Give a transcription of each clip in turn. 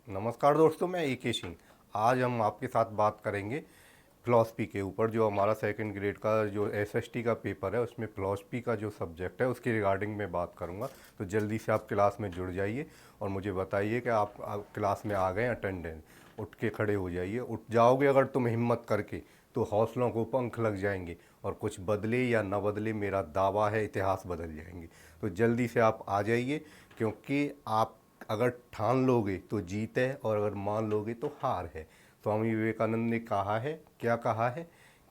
नमस्कार दोस्तों, मैं ए के सिंह। आज हम आपके साथ बात करेंगे फ़िलॉसफ़ी के ऊपर। जो हमारा सेकंड ग्रेड का जो एसएसटी का पेपर है, उसमें फ़िलॉसफ़ी का जो सब्जेक्ट है उसके रिगार्डिंग में बात करूंगा। तो जल्दी से आप क्लास में जुड़ जाइए और मुझे बताइए कि आप क्लास में आ गए। अटेंडेंस उठ के खड़े हो जाइए। उठ जाओगे अगर तुम हिम्मत करके तो हौसलों को पंख लग जाएंगे और कुछ बदले या न बदले, मेरा दावा है इतिहास बदल जाएंगे। तो जल्दी से आप आ जाइए, क्योंकि आप अगर ठान लोगे तो जीत है और अगर मान लोगे तो हार है। स्वामी विवेकानंद ने कहा है, क्या कहा है,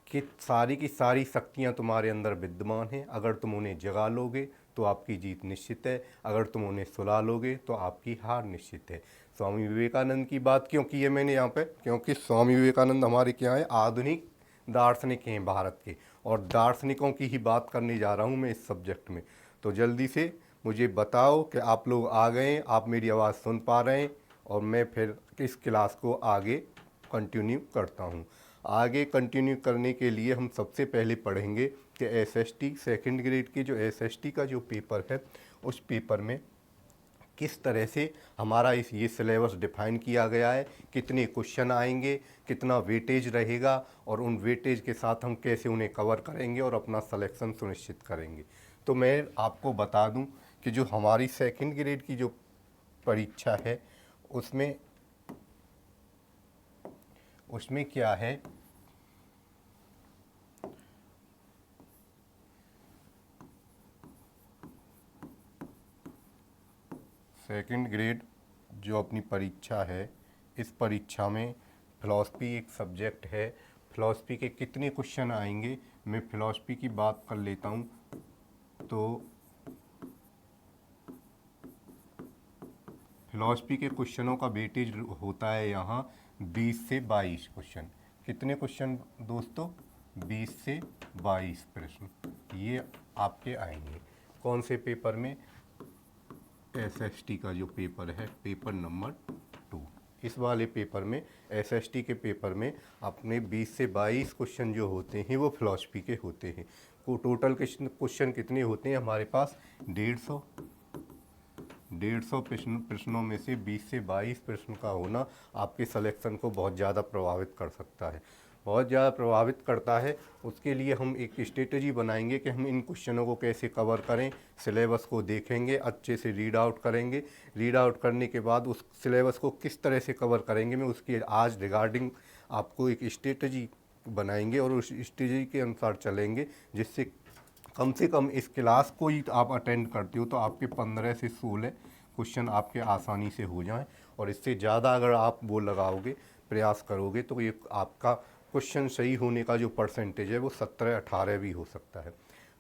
कि सारी की सारी शक्तियाँ तुम्हारे अंदर विद्यमान हैं। अगर तुम उन्हें जगा लोगे तो आपकी जीत निश्चित है, अगर तुम उन्हें सुला लोगे तो आपकी हार निश्चित है। स्वामी विवेकानंद की बात क्यों की है मैंने यहाँ पे, क्योंकि स्वामी विवेकानंद हमारे क्या है, आधुनिक दार्शनिक हैं भारत के, और दार्शनिकों की ही बात करने जा रहा हूँ मैं इस सब्जेक्ट में। तो जल्दी से मुझे बताओ कि आप लोग आ गए, आप मेरी आवाज़ सुन पा रहे हैं, और मैं फिर इस क्लास को आगे कंटिन्यू करता हूँ। आगे कंटिन्यू करने के लिए हम सबसे पहले पढ़ेंगे कि एसएसटी सेकंड ग्रेड की जो एसएसटी का जो पेपर है, उस पेपर में किस तरह से हमारा ये सिलेबस डिफाइन किया गया है, कितने क्वेश्चन आएंगे, कितना वेटेज रहेगा, और उन वेटेज के साथ हम कैसे उन्हें कवर करेंगे और अपना सिलेक्शन सुनिश्चित करेंगे। तो मैं आपको बता दूं कि जो हमारी सेकंड ग्रेड की जो परीक्षा है, उसमें उसमें क्या है, सेकंड ग्रेड जो अपनी परीक्षा है, इस परीक्षा में फ़िलॉसफ़ी एक सब्जेक्ट है। फ़िलॉसफ़ी के कितने क्वेश्चन आएंगे, मैं फ़िलॉसफ़ी की बात कर लेता हूँ। तो फ़िलॉसफ़ी के क्वेश्चनों का वेटेज होता है यहाँ 20 से 22 क्वेश्चन। कितने क्वेश्चन दोस्तों? 20 से 22 प्रश्न ये आपके आएंगे। कौन से पेपर में? एसएसटी का जो पेपर है, पेपर नंबर 2। इस वाले पेपर में, एसएसटी के पेपर में, अपने 20 से 22 क्वेश्चन जो होते हैं वो फ़िलॉसफ़ी के होते हैं। को टोटल क्वेश्चन कितने होते हैं हमारे पास? 150 प्रश्नों में से 20 से 22 प्रश्न का होना आपके सिलेक्शन को बहुत ज़्यादा प्रभावित कर सकता है, बहुत ज़्यादा प्रभावित करता है। उसके लिए हम एक स्ट्रेटजी बनाएंगे कि हम इन क्वेश्चनों को कैसे कवर करें। सिलेबस को देखेंगे, अच्छे से रीड आउट करेंगे। रीड आउट करने के बाद उस सिलेबस को किस तरह से कवर करेंगे, मैं उसकी आज रिगार्डिंग आपको एक स्ट्रेटजी बनाएंगे और उस स्ट्रेटजी के अनुसार चलेंगे, जिससे कम से कम इस क्लास को ही आप अटेंड करते हो तो आपके 15 से 16 क्वेश्चन आपके आसानी से हो जाएं। और इससे ज़्यादा अगर आप वो लगाओगे, प्रयास करोगे, तो ये आपका क्वेश्चन सही होने का जो परसेंटेज है वो 17-18 भी हो सकता है।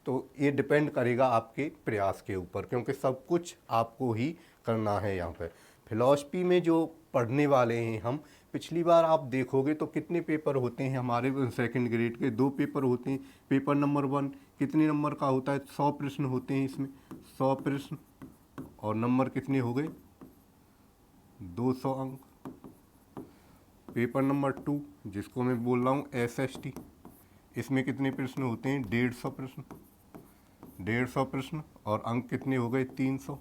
तो ये डिपेंड करेगा आपके प्रयास के ऊपर, क्योंकि सब कुछ आपको ही करना है यहाँ पर। फिलॉसफी में जो पढ़ने वाले हैं हम, पिछली बार आप देखोगे तो कितने पेपर होते हैं हमारे सेकंड ग्रेड के? 2 पेपर होते हैं। पेपर नंबर 1 कितने नंबर का होता है? 100 प्रश्न होते हैं इसमें, 100 प्रश्न, और नंबर कितने हो गए? 200 अंक। पेपर नंबर 2 जिसको मैं बोल रहा हूँ एसएसटी, इसमें कितने प्रश्न होते हैं? 150 प्रश्न, 150 प्रश्न, और अंक कितने हो गए? 300।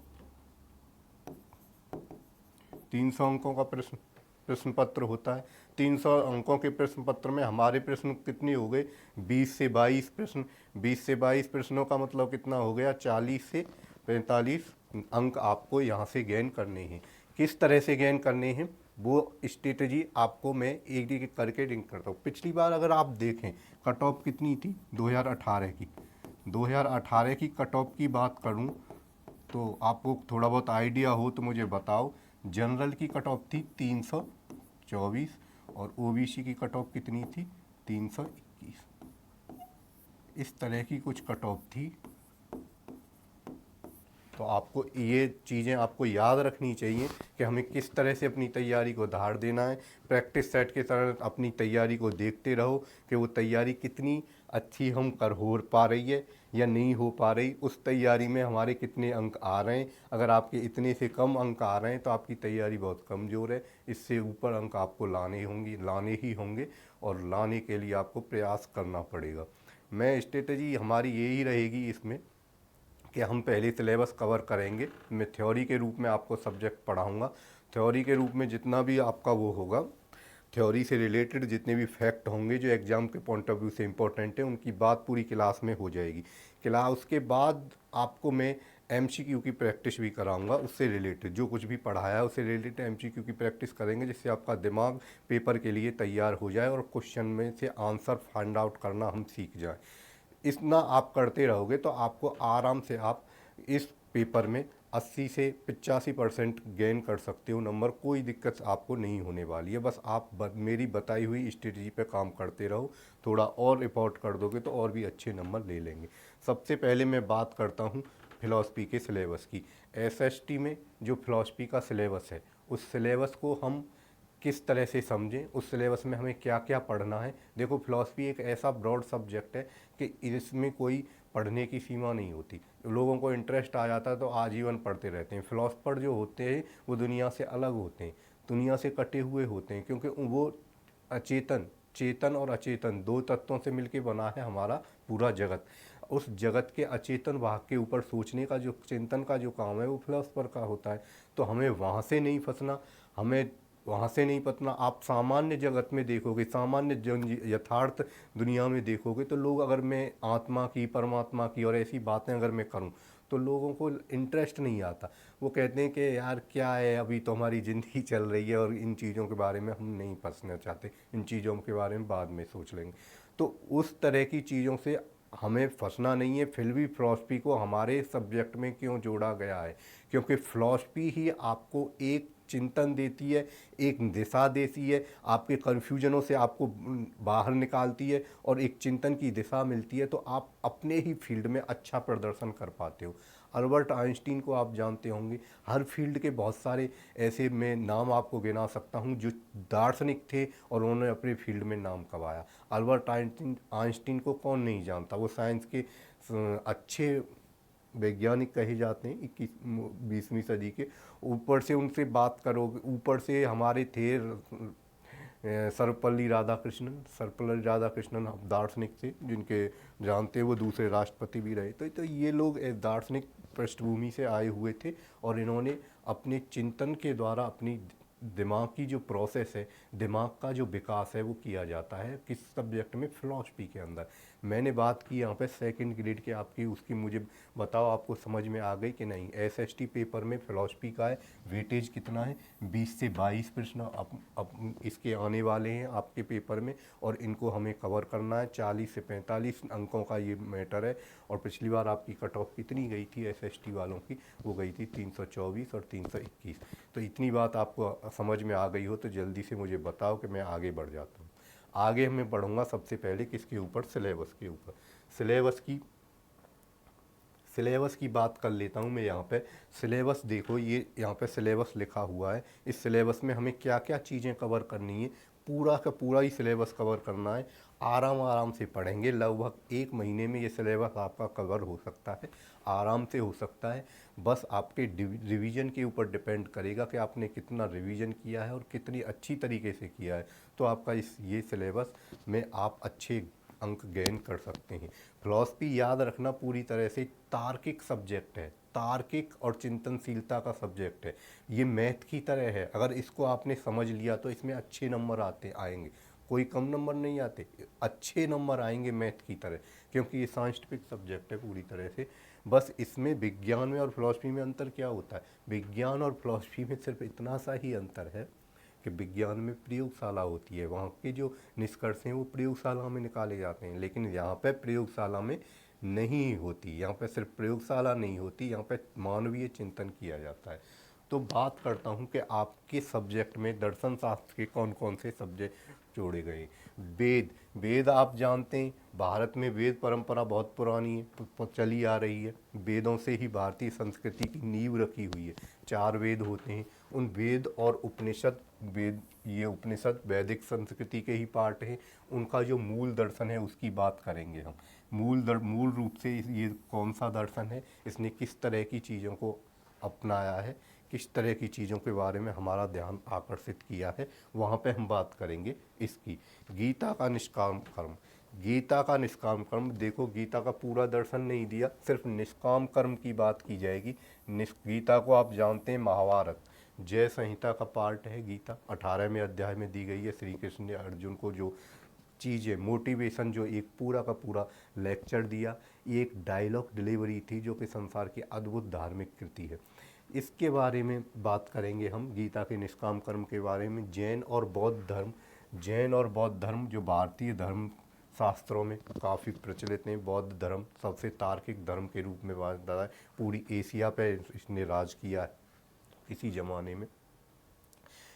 300 अंकों का प्रश्न पत्र होता है। 300 अंकों के प्रश्न पत्र में हमारे प्रश्न कितने हो गए? 20 से 22 प्रश्न। 20 से 22 प्रश्नों का मतलब कितना हो गया? 40 से 45 अंक आपको यहाँ से गेन करने हैं। किस तरह से गेन करने हैं वो स्ट्रेटजी आपको मैं एक एक करके लिंक करता हूँ। पिछली बार अगर आप देखें, कट ऑफ कितनी थी 2018 की? 2018 की कट ऑफ की बात करूँ तो आपको थोड़ा बहुत आइडिया हो तो मुझे बताओ। जनरल की कट ऑफ थी 324, और ओबीसी की कट ऑफ कितनी थी? 321। इस तरह की कुछ कट ऑफ थी। तो आपको ये चीज़ें आपको याद रखनी चाहिए कि हमें किस तरह से अपनी तैयारी को धार देना है। प्रैक्टिस सेट के तरह अपनी तैयारी को देखते रहो कि वो तैयारी कितनी अच्छी हम कर हो पा रही है या नहीं हो पा रही, उस तैयारी में हमारे कितने अंक आ रहे हैं। अगर आपके इतने से कम अंक आ रहे हैं तो आपकी तैयारी बहुत कमज़ोर है। इससे ऊपर अंक आपको लाने ही होंगे, और लाने के लिए आपको प्रयास करना पड़ेगा। मैं स्ट्रेटजी हमारी यही रहेगी इसमें कि हम पहले सिलेबस कवर करेंगे। मैं थ्योरी के रूप में आपको सब्जेक्ट पढ़ाऊँगा। थ्योरी के रूप में जितना भी आपका वो होगा, थ्योरी से रिलेटेड जितने भी फैक्ट होंगे जो एग्ज़ाम के पॉइंट ऑफ व्यू से इम्पोर्टेंट है, उनकी बात पूरी क्लास में हो जाएगी। क्लास उसके बाद आपको मैं एमसीक्यू की प्रैक्टिस भी कराऊंगा। उससे रिलेटेड जो कुछ भी पढ़ाया है उससे रिलेटेड एमसीक्यू की प्रैक्टिस करेंगे, जिससे आपका दिमाग पेपर के लिए तैयार हो जाए और क्वेश्चन में से आंसर फाइंड आउट करना हम सीख जाएं। इतना आप करते रहोगे तो आपको आराम से आप इस पेपर में 80 से 85% गेन कर सकते हो नंबर। कोई दिक्कत आपको नहीं होने वाली है। बस आप मेरी बताई हुई स्ट्रेटजी पे काम करते रहो। थोड़ा और रिपोर्ट कर दोगे तो और भी अच्छे नंबर ले लेंगे। सबसे पहले मैं बात करता हूँ फिलॉसफी के सिलेबस की। एसएसटी में जो फिलॉसफी का सिलेबस है, उस सिलेबस को हम किस तरह से समझें, उस सिलेबस में हमें क्या क्या पढ़ना है। देखो, फिलॉसफी एक ऐसा ब्रॉड सब्जेक्ट है कि इसमें कोई पढ़ने की सीमा नहीं होती। लोगों को इंटरेस्ट आ जाता है तो आजीवन पढ़ते रहते हैं। फिलॉसफर जो होते हैं वो दुनिया से अलग होते हैं, दुनिया से कटे हुए होते हैं, क्योंकि वो अचेतन, चेतन और अचेतन दो तत्वों से मिलकर बना है हमारा पूरा जगत। उस जगत के अचेतन भाग के ऊपर सोचने का जो चिंतन का जो काम है वो फिलॉसफर का होता है। तो हमें वहाँ से नहीं फंसना, हमें वहाँ से नहीं पतना। आप सामान्य जगत में देखोगे, सामान्य यथार्थ दुनिया में देखोगे तो लोग, अगर मैं आत्मा की, परमात्मा की और ऐसी बातें अगर मैं करूँ तो लोगों को इंटरेस्ट नहीं आता। वो कहते हैं कि यार क्या है, अभी तो हमारी ज़िंदगी चल रही है और इन चीज़ों के बारे में हम नहीं फंसना चाहते, इन चीज़ों के बारे में बाद में सोच लेंगे। तो उस तरह की चीज़ों से हमें फंसना नहीं है। फिर भी फ़िलॉसफी को हमारे सब्जेक्ट में क्यों जोड़ा गया है? क्योंकि फ़िलॉसफी ही आपको एक चिंतन देती है, एक दिशा देती है, आपके कन्फ्यूजनों से आपको बाहर निकालती है और एक चिंतन की दिशा मिलती है, तो आप अपने ही फील्ड में अच्छा प्रदर्शन कर पाते हो। अल्बर्ट आइंस्टीन को आप जानते होंगे। हर फील्ड के बहुत सारे ऐसे मैं नाम आपको गिना सकता हूँ जो दार्शनिक थे और उन्होंने अपने फील्ड में नाम कमाया। अल्बर्ट आइंस्टीन को कौन नहीं जानता? वो साइंस के अच्छे वैज्ञानिक कहे जाते हैं 21वीं सदी के। ऊपर से उनसे बात करोगे, ऊपर से हमारे थे सर्वपल्ली राधाकृष्णन दार्शनिक थे, जिनके जानते वो दूसरे राष्ट्रपति भी रहे। तो ये लोग दार्शनिक पृष्ठभूमि से आए हुए थे और इन्होंने अपने चिंतन के द्वारा अपनी दिमाग की जो प्रोसेस है, दिमाग का जो विकास है वो किया जाता है किस सब्जेक्ट में? फिलॉसफी के अंदर। मैंने बात की यहाँ पे सेकंड ग्रेड के आपकी, उसकी मुझे बताओ आपको समझ में आ गई कि नहीं? एसएसटी पेपर में फिलॉसफी का है वेटेज कितना है? 20 से 22 प्रश्न अब इसके आने वाले हैं आपके पेपर में और इनको हमें कवर करना है। 40 से 45 अंकों का ये मैटर है। और पिछली बार आपकी कट ऑफ कितनी गई थी एसएसटी वालों की? वो गई थी 324 और 321। तो इतनी बात आपको समझ में आ गई हो तो जल्दी से मुझे बताओ कि मैं आगे बढ़ जाता हूँ। आगे मैं बढ़ूँगा सबसे पहले किसके ऊपर? सिलेबस के ऊपर। सिलेबस की बात कर लेता हूँ मैं यहाँ पे। सिलेबस देखो, ये यहाँ पे सिलेबस लिखा हुआ है। इस सिलेबस में हमें क्या क्या चीज़ें कवर करनी है, पूरा का पूरा ही सिलेबस कवर करना है। आराम आराम से पढ़ेंगे, लगभग 1 महीने में ये सिलेबस आपका कवर हो सकता है, आराम से हो सकता है। बस आपके रिवीजन के ऊपर डिपेंड करेगा कि आपने कितना रिवीजन किया है और कितनी अच्छी तरीके से किया है। तो आपका ये सिलेबस में आप अच्छे अंक गेन कर सकते हैं। फिलॉसफी याद रखना पूरी तरह से तार्किक सब्जेक्ट है, तार्किक और चिंतनशीलता का सब्जेक्ट है। ये मैथ की तरह है, अगर इसको आपने समझ लिया तो इसमें अच्छे नंबर आएंगे। कोई कम नंबर नहीं आते, अच्छे नंबर आएंगे मैथ की तरह, क्योंकि ये साइंटिफिक सब्जेक्ट है पूरी तरह से। बस इसमें विज्ञान में और फिलॉसफी में अंतर क्या होता है? विज्ञान और फिलॉसफी में सिर्फ इतना सा ही अंतर है कि विज्ञान में प्रयोगशाला होती है, वहाँ के जो निष्कर्ष हैं वो प्रयोगशाला में निकाले जाते हैं, लेकिन यहाँ पे प्रयोगशाला में नहीं होती। यहाँ पे सिर्फ प्रयोगशाला नहीं होती, यहाँ पे मानवीय चिंतन किया जाता है। तो बात करता हूँ कि आपके सब्जेक्ट में दर्शन शास्त्र के कौन कौन से सब्जेक्ट जोड़े गए। वेद आप जानते हैं, भारत में वेद परंपरा बहुत पुरानी है, चली आ रही है। वेदों से ही भारतीय संस्कृति की नींव रखी हुई है। 4 वेद होते हैं, उन वेद और उपनिषद, ये उपनिषद वैदिक संस्कृति के ही पार्ट हैं। उनका जो मूल दर्शन है उसकी बात करेंगे हम। मूल रूप से ये कौन सा दर्शन है, इसने किस तरह की चीज़ों को अपनाया है, किस तरह की चीज़ों के बारे में हमारा ध्यान आकर्षित किया है, वहाँ पे हम बात करेंगे इसकी। गीता का निष्काम कर्म, गीता का निष्काम कर्म, देखो गीता का पूरा दर्शन नहीं दिया, सिर्फ निष्काम कर्म की बात की जाएगी। गीता को आप जानते हैं महाभारत जय संहिता का पार्ट है। गीता 18वें अध्याय में दी गई है। श्री कृष्ण ने अर्जुन को जो चीज़ें मोटिवेशन, जो एक पूरा का पूरा लेक्चर दिया, ये एक डायलॉग डिलीवरी थी जो कि संसार की अद्भुत धार्मिक कृति है। इसके बारे में बात करेंगे हम, गीता के निष्काम कर्म के बारे में। जैन और बौद्ध धर्म जो भारतीय धर्म शास्त्रों में काफ़ी प्रचलित हैं। बौद्ध धर्म सबसे तार्किक धर्म के रूप में माना जाता है। पूरी एशिया पे इसने राज किया है इसी ज़माने में।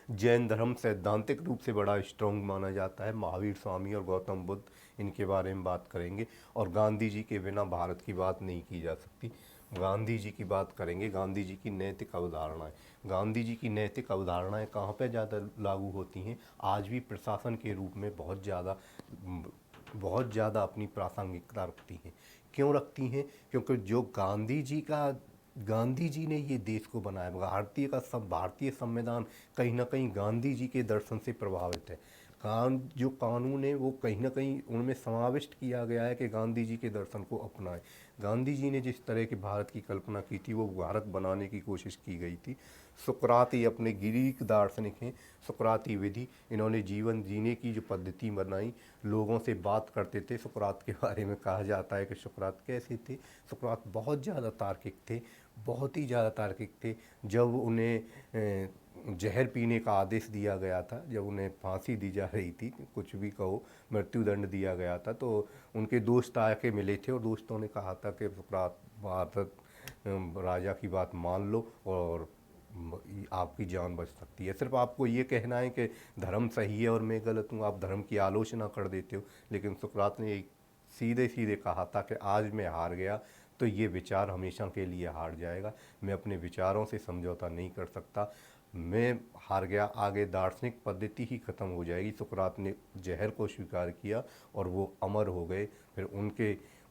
जैन धर्म सैद्धांतिक रूप से बड़ा स्ट्रॉन्ग माना जाता है। महावीर स्वामी और गौतम बुद्ध, इनके बारे में बात करेंगे। और गांधी जी के बिना भारत की बात नहीं की जा सकती। गांधी जी की बात करेंगे। गांधी जी की नैतिक अवधारणाएं, गांधी जी की नैतिक अवधारणाएं कहाँ पे ज़्यादा लागू होती हैं? आज भी प्रशासन के रूप में बहुत ज़्यादा अपनी प्रासंगिकता रखती हैं। क्यों रखती हैं? क्योंकि जो गांधी जी ने ये देश को बनाया। भारतीय संविधान कहीं ना कहीं गांधी जी के दर्शन से प्रभावित है। जो कानून है वो कहीं ना कहीं उनमें समाविष्ट किया गया है कि गांधी जी के दर्शन को अपनाएं। गांधी जी ने जिस तरह के भारत की कल्पना की थी वो भारत बनाने की कोशिश की गई थी। सुकरात ये अपने ग्रीक दार्शनिक हैं। सुकराती विधि, इन्होंने जीवन जीने की जो पद्धति बनाई, लोगों से बात करते थे। सुकरात के बारे में कहा जाता है कि सुकरात कैसे थे? सुकरात बहुत ज़्यादा तार्किक थे, बहुत ही ज़्यादा तार्किक थे। जब उन्हें जहर पीने का आदेश दिया गया था, जब उन्हें फांसी दी जा रही थी, कुछ भी कहो, मृत्युदंड दिया गया था, तो उनके दोस्त आके मिले थे और दोस्तों ने कहा था कि सुकरात, भारत राजा की बात मान लो और आपकी जान बच सकती है। सिर्फ आपको ये कहना है कि धर्म सही है और मैं गलत हूँ, आप धर्म की आलोचना कर देते हो। लेकिन सुकरात ने सीधे सीधे कहा था कि आज मैं हार गया तो ये विचार हमेशा के लिए हार जाएगा। मैं अपने विचारों से समझौता नहीं कर सकता। मैं हार गया, आगे दार्शनिक पद्धति ही खत्म हो जाएगी। सुकरात ने जहर को स्वीकार किया और वो अमर हो गए। फिर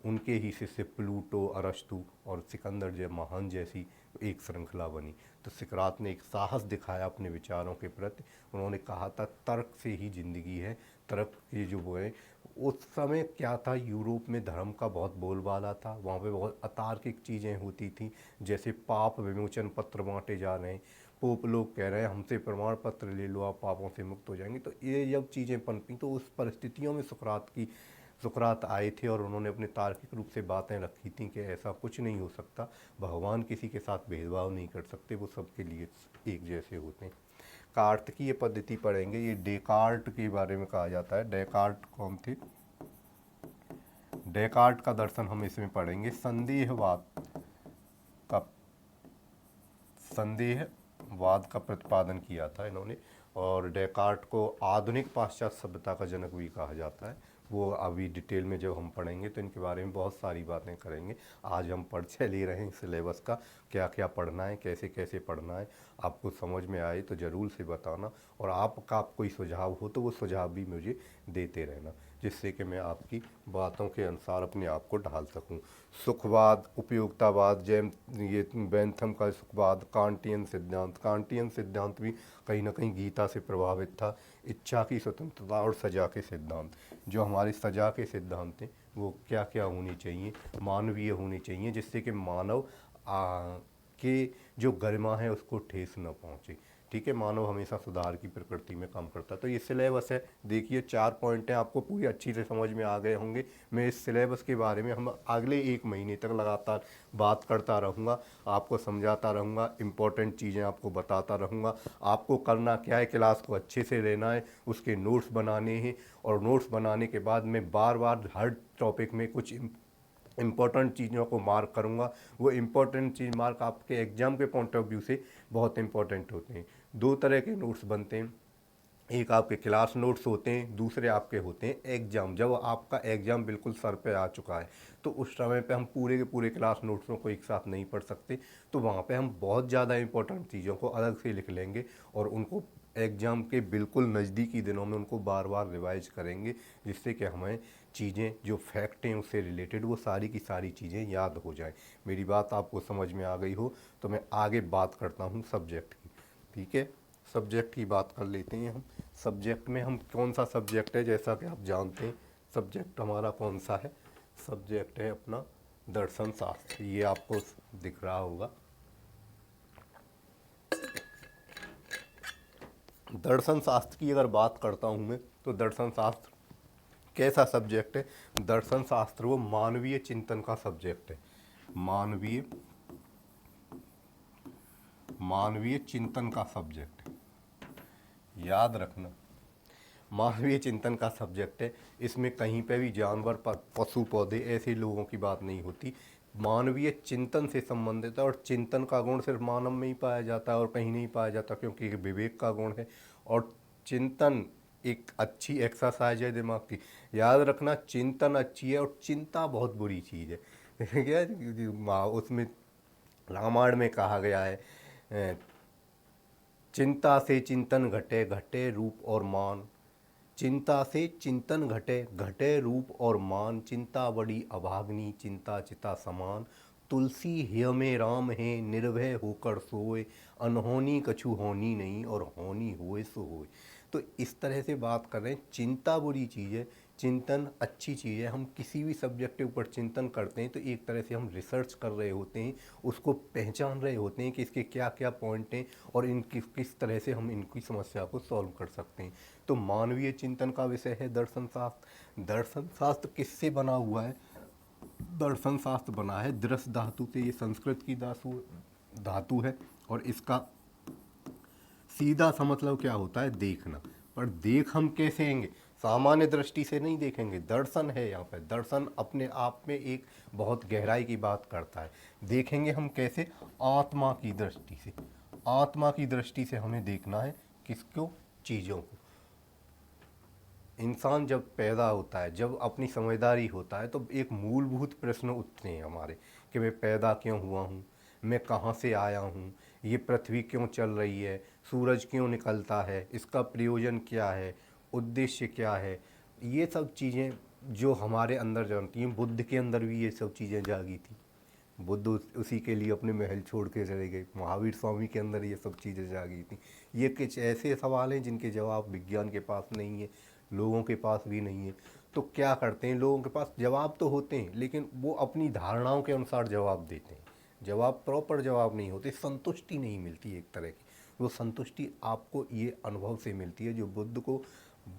उनके ही शिष्य प्लूटो, अरस्तु और सिकंदर महान जैसी एक श्रृंखला बनी। तो सुकरात ने एक साहस दिखाया अपने विचारों के प्रति। उन्होंने कहा था तर्क से ही ज़िंदगी है। तर्क के जो वो है, उस समय क्या था, यूरोप में धर्म का बहुत बोलबाला था। वहाँ पे बहुत अतार्किक चीज़ें होती थी, जैसे पाप विमोचन पत्र बांटे जा रहे हैं। पोप लोग कह रहे हैं हमसे प्रमाण पत्र ले लो, आप पापों से मुक्त हो जाएंगे। तो ये जब चीज़ें पनपी तो उस परिस्थितियों में सुकरात आए थे और उन्होंने अपने तार्किक रूप से बातें रखी थी कि ऐसा कुछ नहीं हो सकता, भगवान किसी के साथ भेदभाव नहीं कर सकते, वो सबके लिए एक जैसे होते हैं। कार्तकीय पद्धति पढ़ेंगे। ये डेकार्ट के बारे में कहा जाता है। डेकार्ट कौन थे? डेकार्ट का दर्शन हम इसमें पढ़ेंगे। का संदेहवाद का प्रतिपादन किया था इन्होंने। और डेकार्ट को आधुनिक पाश्चात्य सभ्यता का जनक भी कहा जाता है। वो अभी डिटेल में जब हम पढ़ेंगे तो इनके बारे में बहुत सारी बातें करेंगे। आज हम परिचय ले रहे हैं सिलेबस का, क्या क्या पढ़ना है, कैसे कैसे पढ़ना है। आपको समझ में आए तो ज़रूर से बताना, और आपका कोई सुझाव हो तो वो सुझाव भी मुझे देते रहना, जिससे कि मैं आपकी बातों के अनुसार अपने आप को ढाल सकूं। सुखवाद, उपयोगितावाद, ये बेंथम का सुखवाद, कांटियन सिद्धांत भी कहीं ना कहीं गीता से प्रभावित था। इच्छा की स्वतंत्रता और सजा के सिद्धांत, जो हमारे सजा के सिद्धांत हैं वो क्या क्या होनी चाहिए, मानवीय होनी चाहिए, जिससे कि मानव के जो गरिमा है उसको ठेस न पहुँचे। ठीक है, मानव हमेशा सुधार की प्रकृति में काम करता है। तो ये सिलेबस है, देखिए 4 पॉइंट हैं, आपको पूरी अच्छी से समझ में आ गए होंगे। मैं इस सिलेबस के बारे में हम अगले 1 महीने तक लगातार बात करता रहूँगा, आपको समझाता रहूँगा, इम्पोर्टेंट चीज़ें आपको बताता रहूँगा। आपको करना क्या है, क्लास को अच्छे से लेना है, उसके नोट्स बनाने हैं, और नोट्स बनाने के बाद मैं बार बार हर टॉपिक में कुछ इम्पोर्टेंट चीज़ों को मार्क करूँगा। वो इम्पोर्टेंट चीज़ मार्क आपके एग्ज़ाम के पॉइंट ऑफ व्यू से बहुत इंपॉर्टेंट होते हैं। 2 तरह के नोट्स बनते हैं, एक आपके क्लास नोट्स होते हैं, दूसरे आपके होते हैं एग्ज़ाम। जब आपका एग्ज़ाम बिल्कुल सर पे आ चुका है तो उस समय पे हम पूरे के पूरे क्लास नोट्सों को एक साथ नहीं पढ़ सकते, तो वहाँ पे हम बहुत ज़्यादा इंपॉर्टेंट चीज़ों को अलग से लिख लेंगे और उनको एग्ज़ाम के बिल्कुल नज़दीकी दिनों में उनको बार बार रिवाइज करेंगे, जिससे कि हमें चीज़ें जो फैक्ट हैं उससे रिलेटेड वो सारी की सारी चीज़ें याद हो जाएं। मेरी बात आपको समझ में आ गई हो तो मैं आगे बात करता हूँ सब्जेक्ट की। ठीक है, सब्जेक्ट की बात कर लेते हैं हम। सब्जेक्ट में हम कौन सा सब्जेक्ट है, जैसा कि आप जानते हैं सब्जेक्ट हमारा कौन सा है? सब्जेक्ट है अपना दर्शन शास्त्र। ये आपको दिख रहा होगा। दर्शन शास्त्र की अगर बात करता हूँ मैं, तो दर्शन शास्त्र कैसा सब्जेक्ट है? दर्शन शास्त्र वो मानवीय चिंतन का सब्जेक्ट है। मानवीय चिंतन का सब्जेक्ट है। याद रखना, मानवीय चिंतन का सब्जेक्ट है। इसमें कहीं पे भी जानवर, पशु, पौधे ऐसे लोगों की बात नहीं होती। मानवीय चिंतन से संबंधित है, और चिंतन का गुण सिर्फ मानव में ही पाया जाता है और कहीं नहीं पाया जाता, क्योंकि ये विवेक का गुण है। और चिंतन एक अच्छी एक्सरसाइज है दिमाग की। याद रखना, चिंतन अच्छी है और चिंता बहुत बुरी चीज़ है। क्या उसमें रामायण में कहा गया है, चिंता से चिंतन घटे, घटे रूप और मान। चिंता से चिंतन घटे, घटे रूप और मान। चिंता बड़ी अभाग्नि, चिंता चिता समान। तुलसी हिय में राम है, निर्भय होकर सोए। अनहोनी कछु होनी नहीं, और होनी होए सो होए। तो इस तरह से बात कर रहे हैं। चिंता बुरी चीज़ है, चिंतन अच्छी चीज़ है। हम किसी भी सब्जेक्ट के ऊपर चिंतन करते हैं तो एक तरह से हम रिसर्च कर रहे होते हैं, उसको पहचान रहे होते हैं कि इसके क्या क्या पॉइंट हैं और किस तरह से हम इनकी समस्या को सॉल्व कर सकते हैं। तो मानवीय चिंतन का विषय है दर्शन शास्त्र। दर्शन शास्त्र किससे बना हुआ है? दर्शन शास्त्र बना है दृश्य धातु से। ये संस्कृत की धातु है, और इसका सीधा सा मतलब क्या होता है? देखना। पर देख हम कैसे आएंगे? सामान्य दृष्टि से नहीं देखेंगे। दर्शन है यहाँ पे। दर्शन अपने आप में एक बहुत गहराई की बात करता है। देखेंगे हम कैसे? आत्मा की दृष्टि से। आत्मा की दृष्टि से हमें देखना है किसको? चीज़ों को। इंसान जब पैदा होता है, जब अपनी समझदारी होता है, तो एक मूलभूत प्रश्न उठते हैं हमारे कि मैं पैदा क्यों हुआ हूँ, मैं कहाँ से आया हूँ, ये पृथ्वी क्यों चल रही है, सूरज क्यों निकलता है, इसका प्रयोजन क्या है, उद्देश्य क्या है। ये सब चीज़ें जो हमारे अंदर जानती हैं, बुद्ध के अंदर भी ये सब चीज़ें जागी थी। बुद्ध उसी के लिए अपने महल छोड़ के चले गए। महावीर स्वामी के अंदर ये सब चीज़ें जागी थी। ये कुछ ऐसे सवाल हैं जिनके जवाब विज्ञान के पास नहीं है, लोगों के पास भी नहीं है। तो क्या करते हैं, लोगों के पास जवाब तो होते हैं, लेकिन वो अपनी धारणाओं के अनुसार जवाब देते हैं। जवाब प्रॉपर जवाब नहीं होते, संतुष्टि नहीं मिलती एक तरह की। वो संतुष्टि आपको ये अनुभव से मिलती है जो बुद्ध को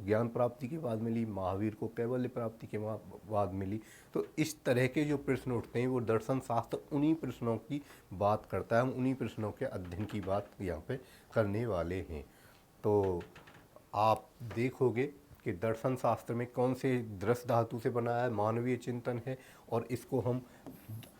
ज्ञान प्राप्ति के बाद मिली, महावीर को कैवल्य प्राप्ति के बाद मिली। तो इस तरह के जो प्रश्न उठते हैं, वो दर्शन शास्त्र उन्हीं प्रश्नों की बात करता है। हम उन्हीं प्रश्नों के अध्ययन की बात यहाँ पे करने वाले हैं। तो आप देखोगे कि दर्शन शास्त्र में कौन से दृश्य धातु से बना है, मानवीय चिंतन है, और इसको हम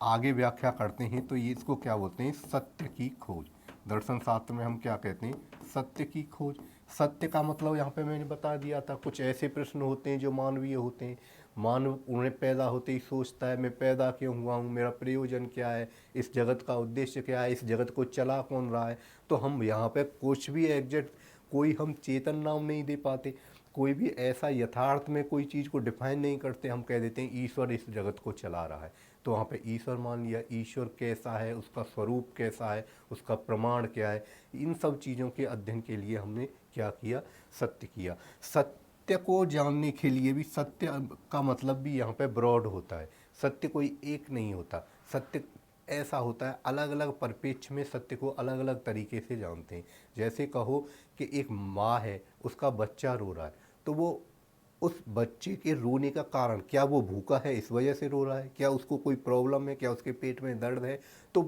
आगे व्याख्या करते हैं तो ये इसको क्या बोलते हैं? सत्य की खोज। दर्शन शास्त्र में हम क्या कहते हैं? सत्य की खोज। सत्य का मतलब यहाँ पे मैंने बता दिया था। कुछ ऐसे प्रश्न होते हैं जो मानवीय होते हैं। मानव उन्हें पैदा होते ही सोचता है मैं पैदा क्यों हुआ हूँ, मेरा प्रयोजन क्या है, इस जगत का उद्देश्य क्या है, इस जगत को चला कौन रहा है। तो हम यहाँ पे कुछ भी एग्जैक्ट कोई हम चेतन नाम नहीं दे पाते, कोई भी ऐसा यथार्थ में कोई चीज़ को डिफाइन नहीं करते। हम कह देते हैं ईश्वर इस जगत को चला रहा है, तो वहाँ पे ईश्वर मान लिया। ईश्वर कैसा है, उसका स्वरूप कैसा है, उसका प्रमाण क्या है, इन सब चीज़ों के अध्ययन के लिए हमने क्या किया? सत्य किया। सत्य को जानने के लिए भी, सत्य का मतलब भी यहाँ पे ब्रॉड होता है। सत्य कोई एक नहीं होता। सत्य ऐसा होता है, अलग अलग परिप्रेक्ष्य में सत्य को अलग अलग तरीके से जानते हैं। जैसे कहो कि एक माँ है, उसका बच्चा रो रहा है, तो वो उस बच्चे के रोने का कारण, क्या वो भूखा है इस वजह से रो रहा है, क्या उसको कोई प्रॉब्लम है, क्या उसके पेट में दर्द है, तो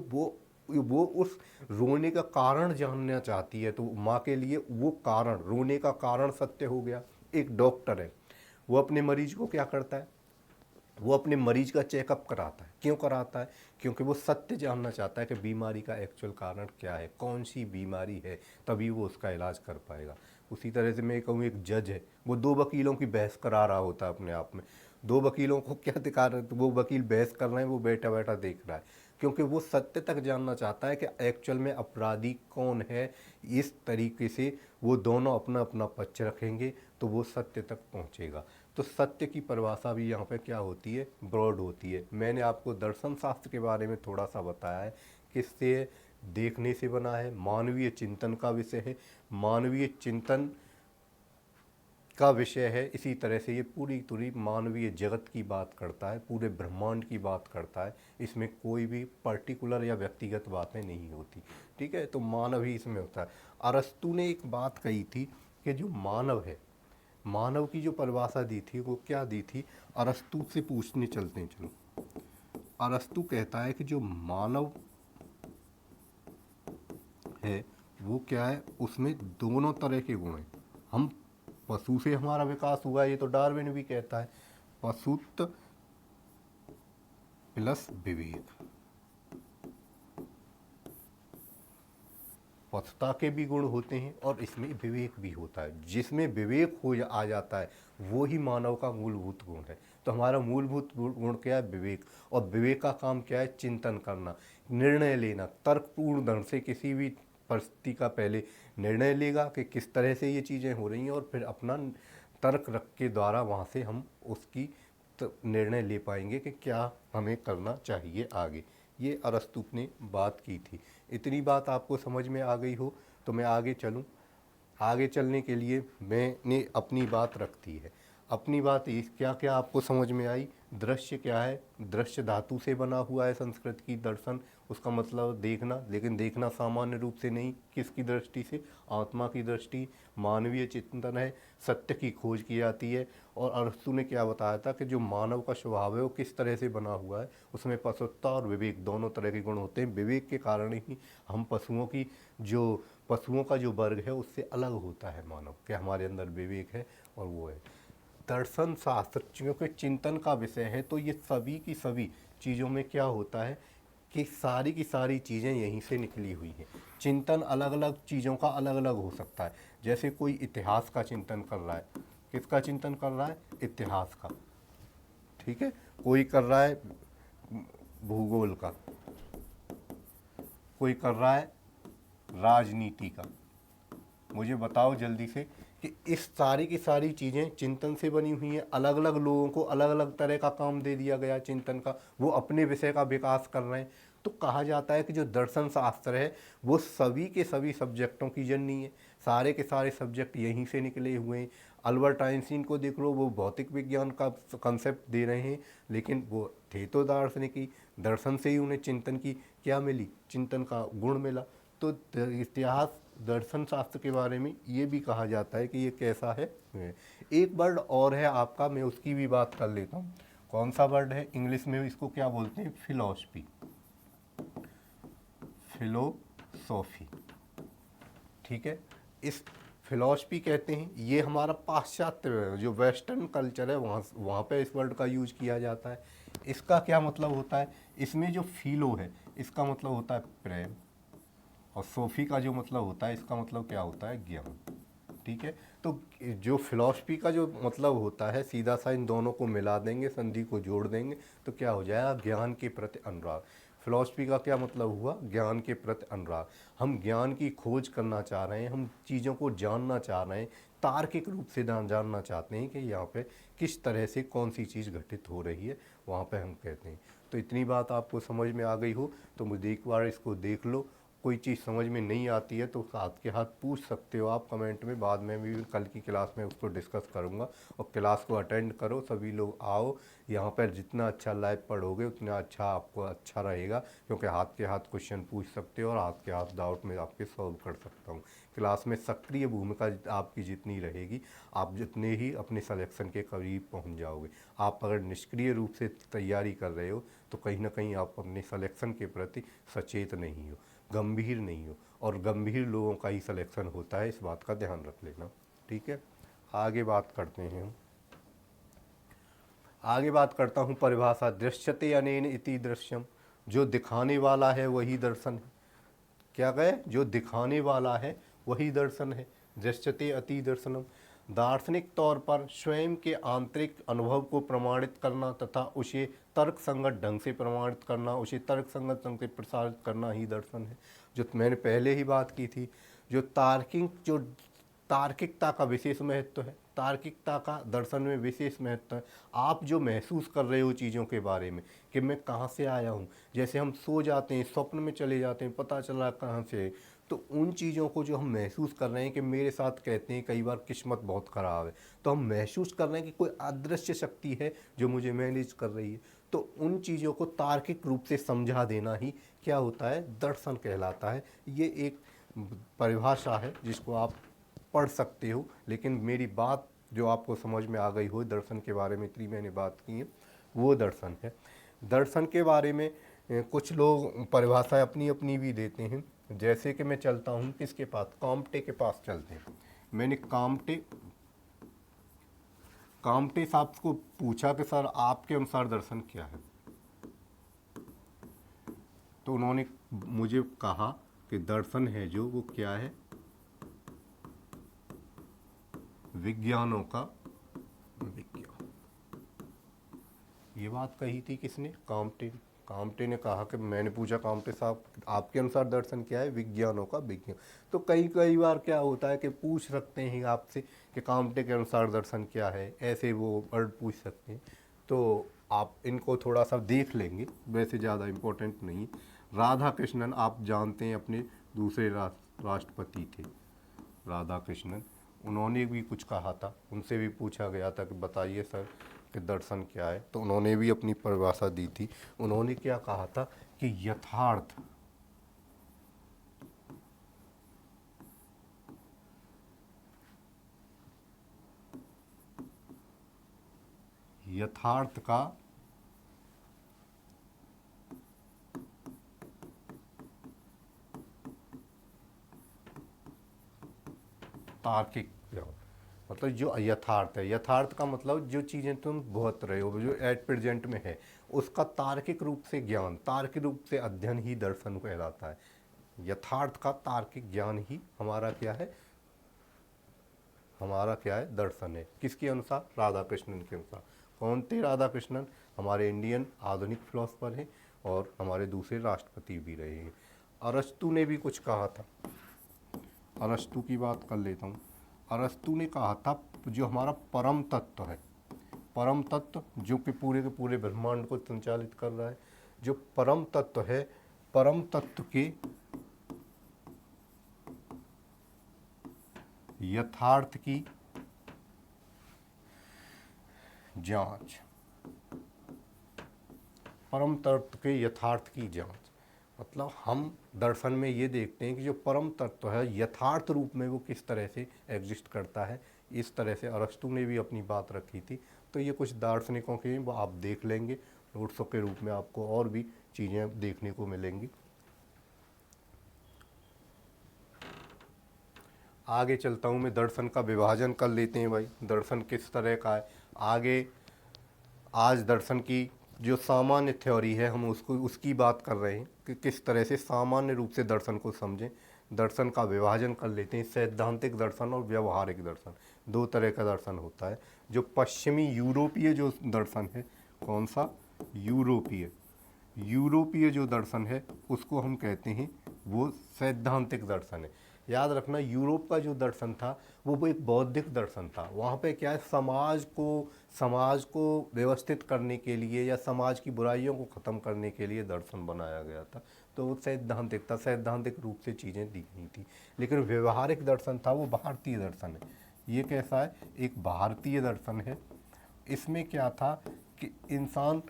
वो उस रोने का कारण जानना चाहती है। तो माँ के लिए वो कारण, रोने का कारण सत्य हो गया। एक डॉक्टर है, वो अपने मरीज को क्या करता है? वो अपने मरीज का चेकअप कराता है। क्यों कराता है? क्योंकि वो सत्य जानना चाहता है कि बीमारी का एक्चुअल कारण क्या है, कौन सी बीमारी है, तभी वो उसका इलाज कर पाएगा। उसी तरह से मैं कहूँ, एक जज है, वो दो वकीलों की बहस करा रहा होता है अपने आप में। दो वकीलों को क्या दिखा रहे, तो वो वकील बहस कर रहे हैं, वो बैठा बैठा देख रहा है, क्योंकि वो सत्य तक जानना चाहता है कि एक्चुअल में अपराधी कौन है। इस तरीके से वो दोनों अपना अपना पक्ष रखेंगे तो वो सत्य तक पहुँचेगा। तो सत्य की परिभाषा भी यहाँ पे क्या होती है? ब्रॉड होती है। मैंने आपको दर्शन शास्त्र के बारे में थोड़ा सा बताया है, किससे? देखने से बना है, मानवीय चिंतन का विषय है। मानवीय चिंतन का विषय है। इसी तरह से ये पूरी मानवीय जगत की बात करता है, पूरे ब्रह्मांड की बात करता है। इसमें कोई भी पर्टिकुलर या व्यक्तिगत बातें नहीं होती, ठीक है। तो मानव ही इसमें होता है। अरस्तु ने एक बात कही थी कि जो मानव है, मानव की जो परिभाषा दी थी वो क्या दी थी, अरस्तु से पूछने चलते हैं। चलो, अरस्तु कहता है कि जो मानव है वो क्या है, उसमें दोनों तरह के गुण हैं। हम पशु से हमारा विकास हुआ, ये तो डार्विन भी कहता है। पशुत्व प्लस विवेक, पशुता के भी गुण होते हैं और इसमें विवेक भी होता है। जिसमें विवेक आ जाता है वो ही मानव का मूलभूत गुण है। तो हमारा मूलभूत गुण क्या है, विवेक। और विवेक का काम क्या है, चिंतन करना, निर्णय लेना, तर्कपूर्ण ढंग से किसी भी परिस्थिति का पहले निर्णय लेगा कि किस तरह से ये चीज़ें हो रही हैं, और फिर अपना तर्क रख के द्वारा वहाँ से हम उसकी निर्णय ले पाएंगे कि क्या हमें करना चाहिए आगे। ये अरस्तु ने बात की थी। इतनी बात आपको समझ में आ गई हो तो मैं आगे चलूं। आगे चलने के लिए मैंने अपनी बात रखती है। अपनी बात इस क्या क्या आपको समझ में आई। दृश्य क्या है, दृश्य धातु से बना हुआ है संस्कृत की दर्शन, उसका मतलब देखना, लेकिन देखना सामान्य रूप से नहीं, किसकी दृष्टि से, आत्मा की दृष्टि, मानवीय चिंतन है, सत्य की खोज की जाती है। और अरस्तु ने क्या बताया था कि जो मानव का स्वभाव है वो किस तरह से बना हुआ है, उसमें पशुत्व और विवेक दोनों तरह के गुण होते हैं। विवेक के कारण ही हम पशुओं का जो वर्ग है उससे अलग होता है मानव, कि हमारे अंदर विवेक है और वो है। दर्शन शास्त्र क्योंकि चिंतन का विषय है, तो ये सभी की सभी चीज़ों में क्या होता है कि सारी की सारी चीज़ें यहीं से निकली हुई हैं। चिंतन अलग अलग चीज़ों का अलग अलग हो सकता है। जैसे कोई इतिहास का चिंतन कर रहा है, किसका चिंतन कर रहा है, इतिहास का, ठीक है। कोई कर रहा है भूगोल का, कोई कर रहा है राजनीति का। मुझे बताओ जल्दी से कि इस सारी की सारी चीज़ें चिंतन से बनी हुई हैं। अलग अलग लोगों को अलग अलग तरह का काम दे दिया गया चिंतन का, वो अपने विषय का विकास कर रहे हैं। तो कहा जाता है कि जो दर्शन शास्त्र है वो सभी के सभी सब्जेक्टों की जननी है। सारे के सारे सब्जेक्ट यहीं से निकले हुए हैं। अल्बर्ट आइंस्टीन को देख लो, वो भौतिक विज्ञान का कंसेप्ट दे रहे हैं, लेकिन वो थे तो दार्शनिक ही। दर्शन से ही उन्हें चिंतन की क्या मिली, चिंतन का गुण मिला। तो इतिहास दर्शन शास्त्र के बारे में ये भी कहा जाता है कि ये कैसा है। एक वर्ड और है आपका, मैं उसकी भी बात कर लेता हूँ। कौन सा वर्ड है, इंग्लिश में इसको क्या बोलते हैं, फिलॉसफी, फिलोसॉफी, ठीक है। इस फिलॉसफी कहते हैं, ये हमारा पाश्चात्य जो वेस्टर्न कल्चर है वहाँ पे इस वर्ड का यूज किया जाता है। इसका क्या मतलब होता है, इसमें जो फिलो है इसका मतलब होता है प्रेम, और सोफी का जो मतलब होता है इसका मतलब क्या होता है, ज्ञान, ठीक है। तो जो फिलॉसफी का जो मतलब होता है, सीधा सा इन दोनों को मिला देंगे, संधि को जोड़ देंगे तो क्या हो जाएगा, ज्ञान के प्रति अनुराग। फिलॉसफी का क्या मतलब हुआ, ज्ञान के प्रति अनुराग। हम ज्ञान की खोज करना चाह रहे हैं, हम चीज़ों को जानना चाह रहे हैं, तार्किक रूप से जानना चाहते हैं कि यहाँ पे किस तरह से कौन सी चीज़ घटित हो रही है, वहाँ पे हम कहते हैं। तो इतनी बात आपको समझ में आ गई हो तो मुझे एक बार इसको देख लो। कोई चीज़ समझ में नहीं आती है तो हाथ के हाथ पूछ सकते हो आप कमेंट में, बाद में भी कल की क्लास में उसको डिस्कस करूँगा। और क्लास को अटेंड करो, सभी लोग आओ यहाँ पर। जितना अच्छा लाइव पढ़ोगे उतना अच्छा आपको अच्छा रहेगा, क्योंकि हाथ के हाथ क्वेश्चन पूछ सकते हो और हाथ के हाथ डाउट में आपके सॉल्व कर सकता हूँ। क्लास में सक्रिय भूमिका आपकी जितनी रहेगी, आप जितने ही अपने सिलेक्शन के करीब पहुँच जाओगे। आप अगर निष्क्रिय रूप से तैयारी कर रहे हो तो कहीं ना कहीं आप अपने सिलेक्शन के प्रति सचेत नहीं हो, गंभीर नहीं हो, और गंभीर लोगों का ही सिलेक्शन होता है, इस बात का ध्यान रख लेना, ठीक है। आगे बात करते हैं हम। आगे बात करता हूँ परिभाषा। दृश्यते अनेन इति दृश्यम, जो दिखाने वाला है वही दर्शन है। क्या कहे, जो दिखाने वाला है वही दर्शन है। दृश्यते अति दर्शनम, दार्शनिक तौर पर स्वयं के आंतरिक अनुभव को प्रमाणित करना तथा उसे तर्क संगत ढंग से प्रमाणित करना, उसे तर्क संगत ढंग से प्रसारित करना ही दर्शन है। जो मैंने पहले ही बात की थी, जो तार्किकता का विशेष महत्व है। तार्किकता का दर्शन में विशेष महत्व है। आप जो महसूस कर रहे हो चीज़ों के बारे में कि मैं कहाँ से आया हूँ, जैसे हम सो जाते हैं, स्वप्न में चले जाते हैं, पता चला कहाँ से है, तो उन चीज़ों को जो हम महसूस कर रहे हैं कि मेरे साथ, कहते हैं कई बार किस्मत बहुत ख़राब है, तो हम महसूस कर रहे हैं कि कोई अदृश्य शक्ति है जो मुझे मैनेज कर रही है, तो उन चीज़ों को तार्किक रूप से समझा देना ही क्या होता है, दर्शन कहलाता है। ये एक परिभाषा है जिसको आप पढ़ सकते हो, लेकिन मेरी बात जो आपको समझ में आ गई हो, दर्शन के बारे में इतनी मैंने बात की है, वो दर्शन है। दर्शन के बारे में कुछ लोग परिभाषाएं अपनी अपनी भी देते हैं। जैसे कि मैं चलता हूँ किसके पास, काम्टे के पास चलते हैं। मैंने काम्टे साहब को पूछा कि सर आपके अनुसार दर्शन क्या है, तो उन्होंने मुझे कहा कि दर्शन है जो वो क्या है, विज्ञानों का विज्ञान। ये बात कही थी किसने, काम्टे। काम्टे ने कहा कि मैंने पूछा काम्टे साहब आपके अनुसार दर्शन क्या है, विज्ञानों का विज्ञान। तो कई बार क्या होता है कि पूछ सकते हैं आपसे कि काम्टे के अनुसार दर्शन क्या है, ऐसे वो वर्ड पूछ सकते हैं, तो आप इनको थोड़ा सा देख लेंगे, वैसे ज़्यादा इम्पोर्टेंट नहीं। राधा कृष्णन आप जानते हैं अपने दूसरे राष्ट्रपति थे, राधा कृष्णन, उन्होंने भी कुछ कहा था, उनसे भी पूछा गया था कि बताइए सर कि दर्शन क्या है, तो उन्होंने भी अपनी परिभाषा दी थी। उन्होंने क्या कहा था कि यथार्थ का तार्किक ज्ञान, मतलब जो यथार्थ है, यथार्थ का मतलब जो चीज़ें तुम भुगत रहे हो, जो एट प्रेजेंट में है, उसका तार्किक रूप से ज्ञान, तार्किक रूप से अध्ययन ही दर्शन कहलाता है। यथार्थ का तार्किक ज्ञान ही हमारा क्या है, दर्शन है। किसके अनुसार, राधा कृष्णन के अनुसार। कौन थे राधा कृष्णन, हमारे इंडियन आधुनिक फिलोसफर हैं और हमारे दूसरे राष्ट्रपति भी रहे हैं। अरस्तु ने भी कुछ कहा था, अरस्तु की बात कर लेता हूँ। अरस्तु ने कहा था जो हमारा परम तत्व है, परम तत्व जो कि पूरे के पूरे ब्रह्मांड को संचालित कर रहा है, जो परम तत्व है, परम तत्व के यथार्थ की जांच, परम तत्व के यथार्थ की जांच, मतलब हम दर्शन में ये देखते हैं कि जो परम तत्व है यथार्थ रूप में वो किस तरह से एग्जिस्ट करता है। इस तरह से अरस्तु ने भी अपनी बात रखी थी। तो ये कुछ दार्शनिकों के वो आप देख लेंगे, नोट्सों के रूप में आपको और भी चीज़ें देखने को मिलेंगी। आगे चलता हूँ मैं, दर्शन का विभाजन कर लेते हैं भाई, दर्शन किस तरह का है। आगे आज दर्शन की जो सामान्य थ्योरी है हम उसकी बात कर रहे हैं कि किस तरह से सामान्य रूप से दर्शन को समझें। दर्शन का विभाजन कर लेते हैं, सैद्धांतिक दर्शन और व्यवहारिक दर्शन, दो तरह का दर्शन होता है। जो पश्चिमी यूरोपीय जो दर्शन है, कौन सा, यूरोपीय जो दर्शन है उसको हम कहते हैं वो सैद्धांतिक दर्शन है। याद रखना, यूरोप का जो दर्शन था वो एक बौद्धिक दर्शन था। वहाँ पे क्या है, समाज को व्यवस्थित करने के लिए या समाज की बुराइयों को ख़त्म करने के लिए दर्शन बनाया गया था। तो वो सैद्धांतिक था, सैद्धांतिक रूप से चीज़ें दी गई थी। लेकिन व्यवहारिक दर्शन था वो भारतीय दर्शन है। ये कैसा है, एक भारतीय दर्शन है। इसमें क्या था कि इंसान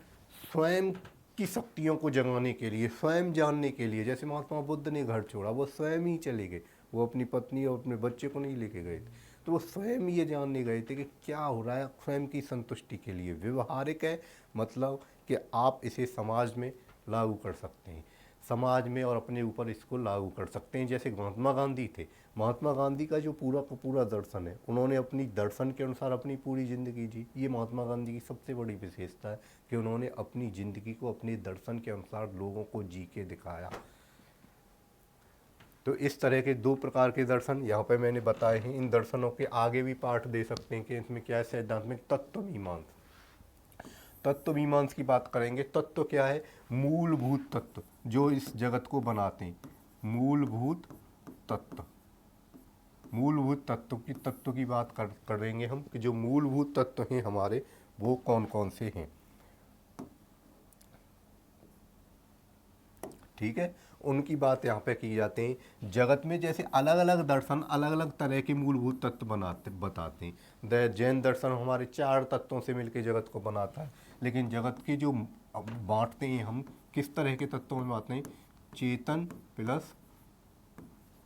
स्वयं की शक्तियों को जगाने के लिए, स्वयं जानने के लिए, जैसे महात्मा बुद्ध ने घर छोड़ा, वो स्वयं ही चले गए, वो अपनी पत्नी और अपने बच्चे को नहीं लेके गए थे, तो वो स्वयं ये जानने गए थे कि क्या हो रहा है, स्वयं की संतुष्टि के लिए। व्यवहारिक है मतलब कि आप इसे समाज में लागू कर सकते हैं, समाज में और अपने ऊपर इसको लागू कर सकते हैं। जैसे महात्मा गांधी थे, महात्मा गांधी का जो पूरा का पूरा दर्शन है, उन्होंने अपनी दर्शन के अनुसार अपनी पूरी ज़िंदगी जी। ये महात्मा गांधी की सबसे बड़ी विशेषता है कि उन्होंने अपनी ज़िंदगी को अपने दर्शन के अनुसार लोगों को जी के दिखाया। तो इस तरह के दो प्रकार के दर्शन यहाँ पे मैंने बताए हैं। इन दर्शनों के आगे भी पाठ दे सकते हैं कि इसमें क्या है, सैद्धांतिक तत्व मीमांसा। तत्व मीमांस की बात करेंगे। तत्व क्या है, मूलभूत तत्व जो इस जगत को बनाते हैं, मूलभूत तत्व मूलभूत तत्व की बात करेंगे हम कि जो मूलभूत तत्व हैं हमारे वो कौन कौन से हैं। ठीक है, उनकी बात यहाँ पे की जाती है। जगत में जैसे अलग अलग दर्शन अलग अलग तरह के मूलभूत तत्व बताते हैं। जैन दर्शन हमारे 4 तत्वों से मिलकर जगत को बनाता है, लेकिन जगत के जो बांटते हैं हम किस तरह के तत्वों में बांटते हैं, चेतन प्लस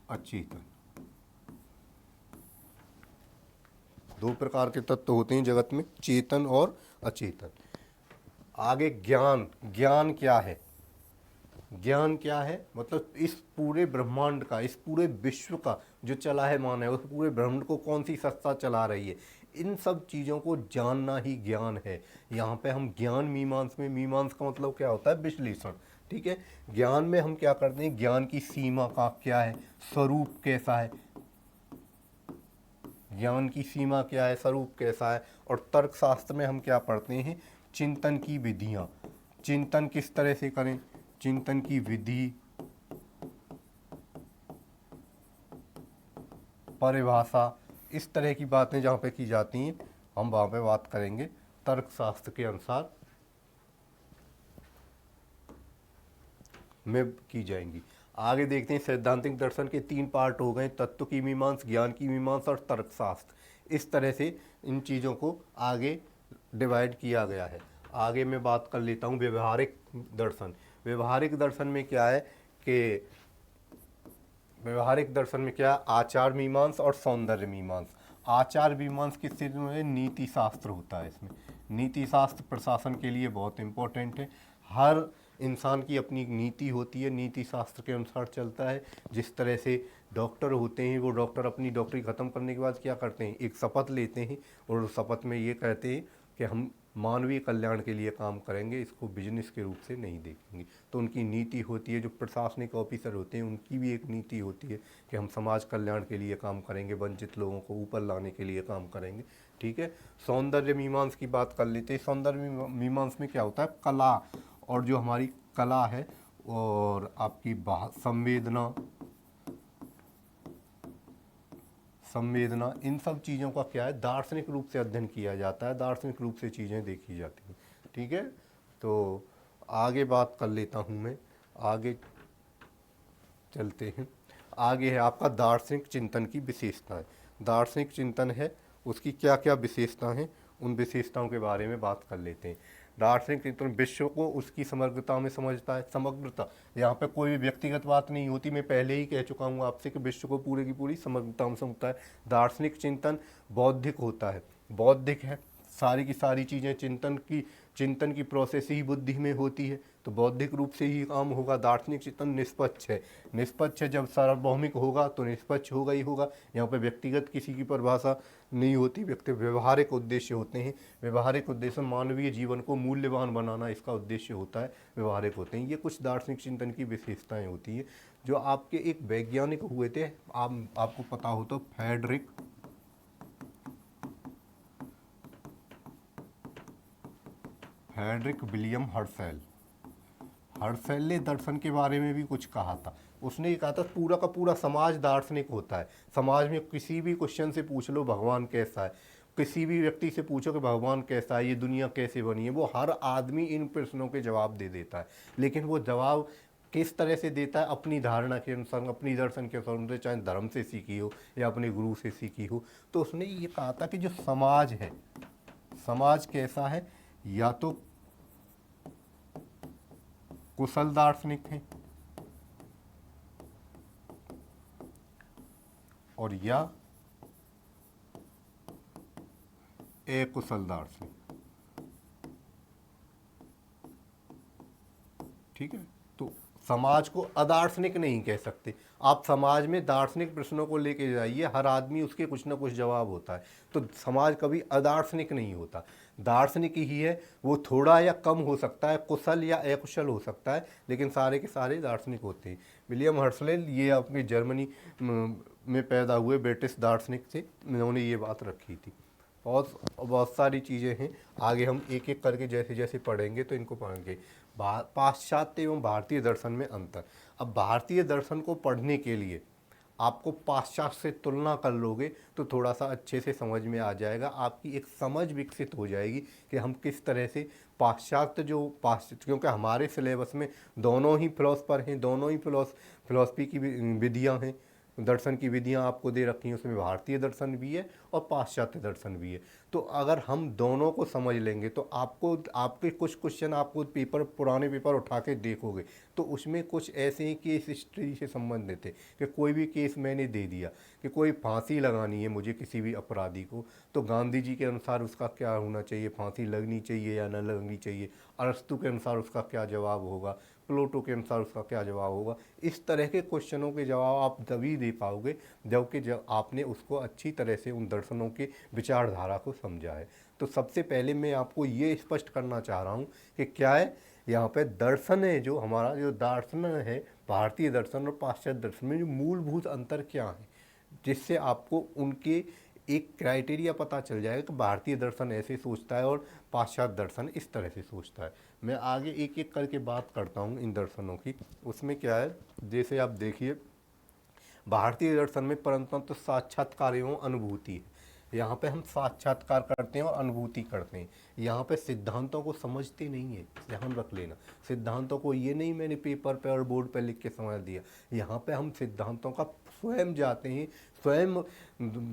अचेतन, 2 प्रकार के तत्व होते हैं जगत में, चेतन और अचेतन। आगे ज्ञान, ज्ञान क्या है, ज्ञान क्या है मतलब इस पूरे ब्रह्मांड का, इस पूरे विश्व का जो चला है मान है, उस पूरे ब्रह्मांड को कौन सी सत्ता चला रही है, इन सब चीज़ों को जानना ही ज्ञान है। यहाँ पे हम ज्ञान मीमांस में, मीमांस का मतलब क्या होता है, विश्लेषण। ठीक है, ज्ञान में हम क्या करते हैं, ज्ञान की सीमा का क्या है, स्वरूप कैसा है, ज्ञान की सीमा क्या है, स्वरूप कैसा है। और तर्कशास्त्र में हम क्या पढ़ते हैं, चिंतन की विधियाँ, चिंतन किस तरह से करें, चिंतन की विधि, परिभाषा, इस तरह की बातें जहाँ पे की जाती हैं हम वहाँ पे बात करेंगे तर्कशास्त्र के अनुसार में की जाएंगी। आगे देखते हैं सैद्धांतिक दर्शन के 3 पार्ट हो गए, तत्व की मीमांसा, ज्ञान की मीमांसा और तर्कशास्त्र। इस तरह से इन चीज़ों को आगे डिवाइड किया गया है। आगे मैं बात कर लेता हूँ व्यवहारिक दर्शन। व्यवहारिक दर्शन में क्या है कि व्यवहारिक दर्शन में क्या है, आचार मीमांसा और सौंदर्य मीमांसा। आचार मीमांसा की स्थिति में नीति शास्त्र होता है। इसमें नीति शास्त्र प्रशासन के लिए बहुत इम्पोर्टेंट है। हर इंसान की अपनी नीति होती है, नीति शास्त्र के अनुसार चलता है। जिस तरह से डॉक्टर होते हैं, वो डॉक्टर अपनी डॉक्टरी ख़त्म करने के बाद क्या करते हैं, एक शपथ लेते हैं और उस शपथ में ये कहते हैं कि हम मानवीय कल्याण के लिए काम करेंगे, इसको बिजनेस के रूप से नहीं देखेंगे। तो उनकी नीति होती है। जो प्रशासनिक ऑफिसर होते हैं उनकी भी एक नीति होती है कि हम समाज कल्याण के लिए काम करेंगे, वंचित लोगों को ऊपर लाने के लिए काम करेंगे। ठीक है, सौंदर्य मीमांसा की बात कर लेते हैं। सौंदर्य मीमांसा में क्या होता है, कला, और जो हमारी कला है और आपकी संवेदना, इन सब चीज़ों का क्या है, दार्शनिक रूप से अध्ययन किया जाता है, दार्शनिक रूप से चीज़ें देखी जाती हैं। ठीक है, तो आगे बात कर लेता हूँ मैं, आगे चलते हैं। आगे है आपका दार्शनिक चिंतन की विशेषताएं। दार्शनिक चिंतन है, उसकी क्या क्या विशेषताएं हैं, उन विशेषताओं के बारे में बात कर लेते हैं। दार्शनिक चिंतन विश्व को उसकी समग्रता में समझता है। समग्रता, यहाँ पे कोई भी व्यक्तिगत बात नहीं होती। मैं पहले ही कह चुका हूँ आपसे कि विश्व को पूरे की पूरी समग्रता में समझता है। दार्शनिक चिंतन बौद्धिक होता है, बौद्धिक है। सारी की सारी चीज़ें चिंतन की प्रोसेस ही बुद्धि में होती है, तो बौद्धिक रूप से ही काम होगा। दार्शनिक चिंतन निष्पक्ष है, निष्पक्ष है। जब सार्वभौमिक होगा तो निष्पक्ष होगा ही होगा। यहाँ पे व्यक्तिगत किसी की परिभाषा नहीं होती, व्यवहारिक उद्देश्य होते हैं। व्यवहारिक उद्देश्य मानवीय जीवन को मूल्यवान बनाना, इसका उद्देश्य होता है, व्यवहारिक होते हैं। ये कुछ दार्शनिक चिंतन की विशेषताएं होती हैं। जो आपके एक वैज्ञानिक हुए थे, आपको पता हो तो, फ्रेडरिक विलियम हर्शेल। हर्शेल ने दर्शन के बारे में भी कुछ कहा था। उसने ये कहा था पूरा का पूरा समाज दार्शनिक होता है। समाज में किसी भी क्वेश्चन से पूछ लो भगवान कैसा है, किसी भी व्यक्ति से पूछो कि भगवान कैसा है, ये दुनिया कैसे बनी है, वो हर आदमी इन प्रश्नों के जवाब दे देता है। लेकिन वो जवाब किस तरह से देता है, अपनी धारणा के अनुसार, अपनी दर्शन के अनुसार, चाहे धर्म से सीखी हो या अपने गुरु से सीखी हो। तो उसने ये कहा था कि जो समाज है, समाज कैसा है, या तो कुशल दार्शनिक हैं और या अकुशल दार्शनिक। ठीक है, तो समाज को अदार्शनिक नहीं कह सकते आप। समाज में दार्शनिक प्रश्नों को लेके जाइए, हर आदमी उसके कुछ ना कुछ जवाब होता है। तो समाज कभी अदार्शनिक नहीं होता, दार्शनिक ही है। वो थोड़ा या कम हो सकता है, कुशल या अकुशल हो सकता है, लेकिन सारे के सारे दार्शनिक होते हैं। विलियम हर्शेल ये अपने जर्मनी में पैदा हुए ब्रिटिश दार्शनिक थे, इन्होंने ये बात रखी थी। बहुत सारी चीज़ें हैं, आगे हम एक एक करके जैसे जैसे पढ़ेंगे तो इनको पढ़ेंगे। पाश्चात्य एवं भारतीय दर्शन में अंतर। अब भारतीय दर्शन को पढ़ने के लिए आपको पाश्चात्य से तुलना कर लोगे तो थोड़ा सा अच्छे से समझ में आ जाएगा, आपकी एक समझ विकसित हो जाएगी कि हम किस तरह से पाश्चात्य क्योंकि हमारे सिलेबस में दोनों ही फिलोसफर हैं, दोनों ही फिलोसफी की विधियाँ हैं, दर्शन की विधियाँ आपको दे रखी हैं, उसमें भारतीय दर्शन भी है और पाश्चात्य दर्शन भी है। तो अगर हम दोनों को समझ लेंगे तो आपको आपके कुछ क्वेश्चन आपको पुराने पेपर उठा के देखोगे तो उसमें कुछ ऐसे ही केस हिस्ट्री से संबंधित है कि कोई भी केस मैंने दे दिया कि कोई फांसी लगानी है मुझे किसी भी अपराधी को, तो गांधी जी के अनुसार उसका क्या होना चाहिए, फांसी लगनी चाहिए या न लगनी चाहिए, अरस्तू के अनुसार उसका क्या जवाब होगा, प्लेटो के अनुसार उसका क्या जवाब होगा। इस तरह के क्वेश्चनों के जवाब आप तभी दे पाओगे जब आपने उसको अच्छी तरह से उन दर्शनों के विचारधारा को समझा है। तो सबसे पहले मैं आपको ये स्पष्ट करना चाह रहा हूँ कि क्या है यहाँ पे दर्शन है, जो हमारा जो दर्शन है भारतीय दर्शन और पाश्चात्य दर्शन में जो मूलभूत अंतर क्या है, जिससे आपको उनके एक क्राइटेरिया पता चल जाएगा कि भारतीय दर्शन ऐसे सोचता है और पाश्चात्य दर्शन इस तरह से सोचता है। मैं आगे एक एक करके बात करता हूँ इन दर्शनों की। उसमें क्या है, जैसे आप देखिए भारतीय दर्शन में परंतु साक्षात्कार एवं अनुभूति है। यहाँ पे हम साक्षात्कार करते हैं और अनुभूति करते हैं। यहाँ पे सिद्धांतों को समझते नहीं है, ध्यान रख लेना। सिद्धांतों को ये नहीं मैंने पेपर पे और बोर्ड पे लिख के समझ दिया, यहाँ पे हम सिद्धांतों का स्वयं जाते हैं, स्वयं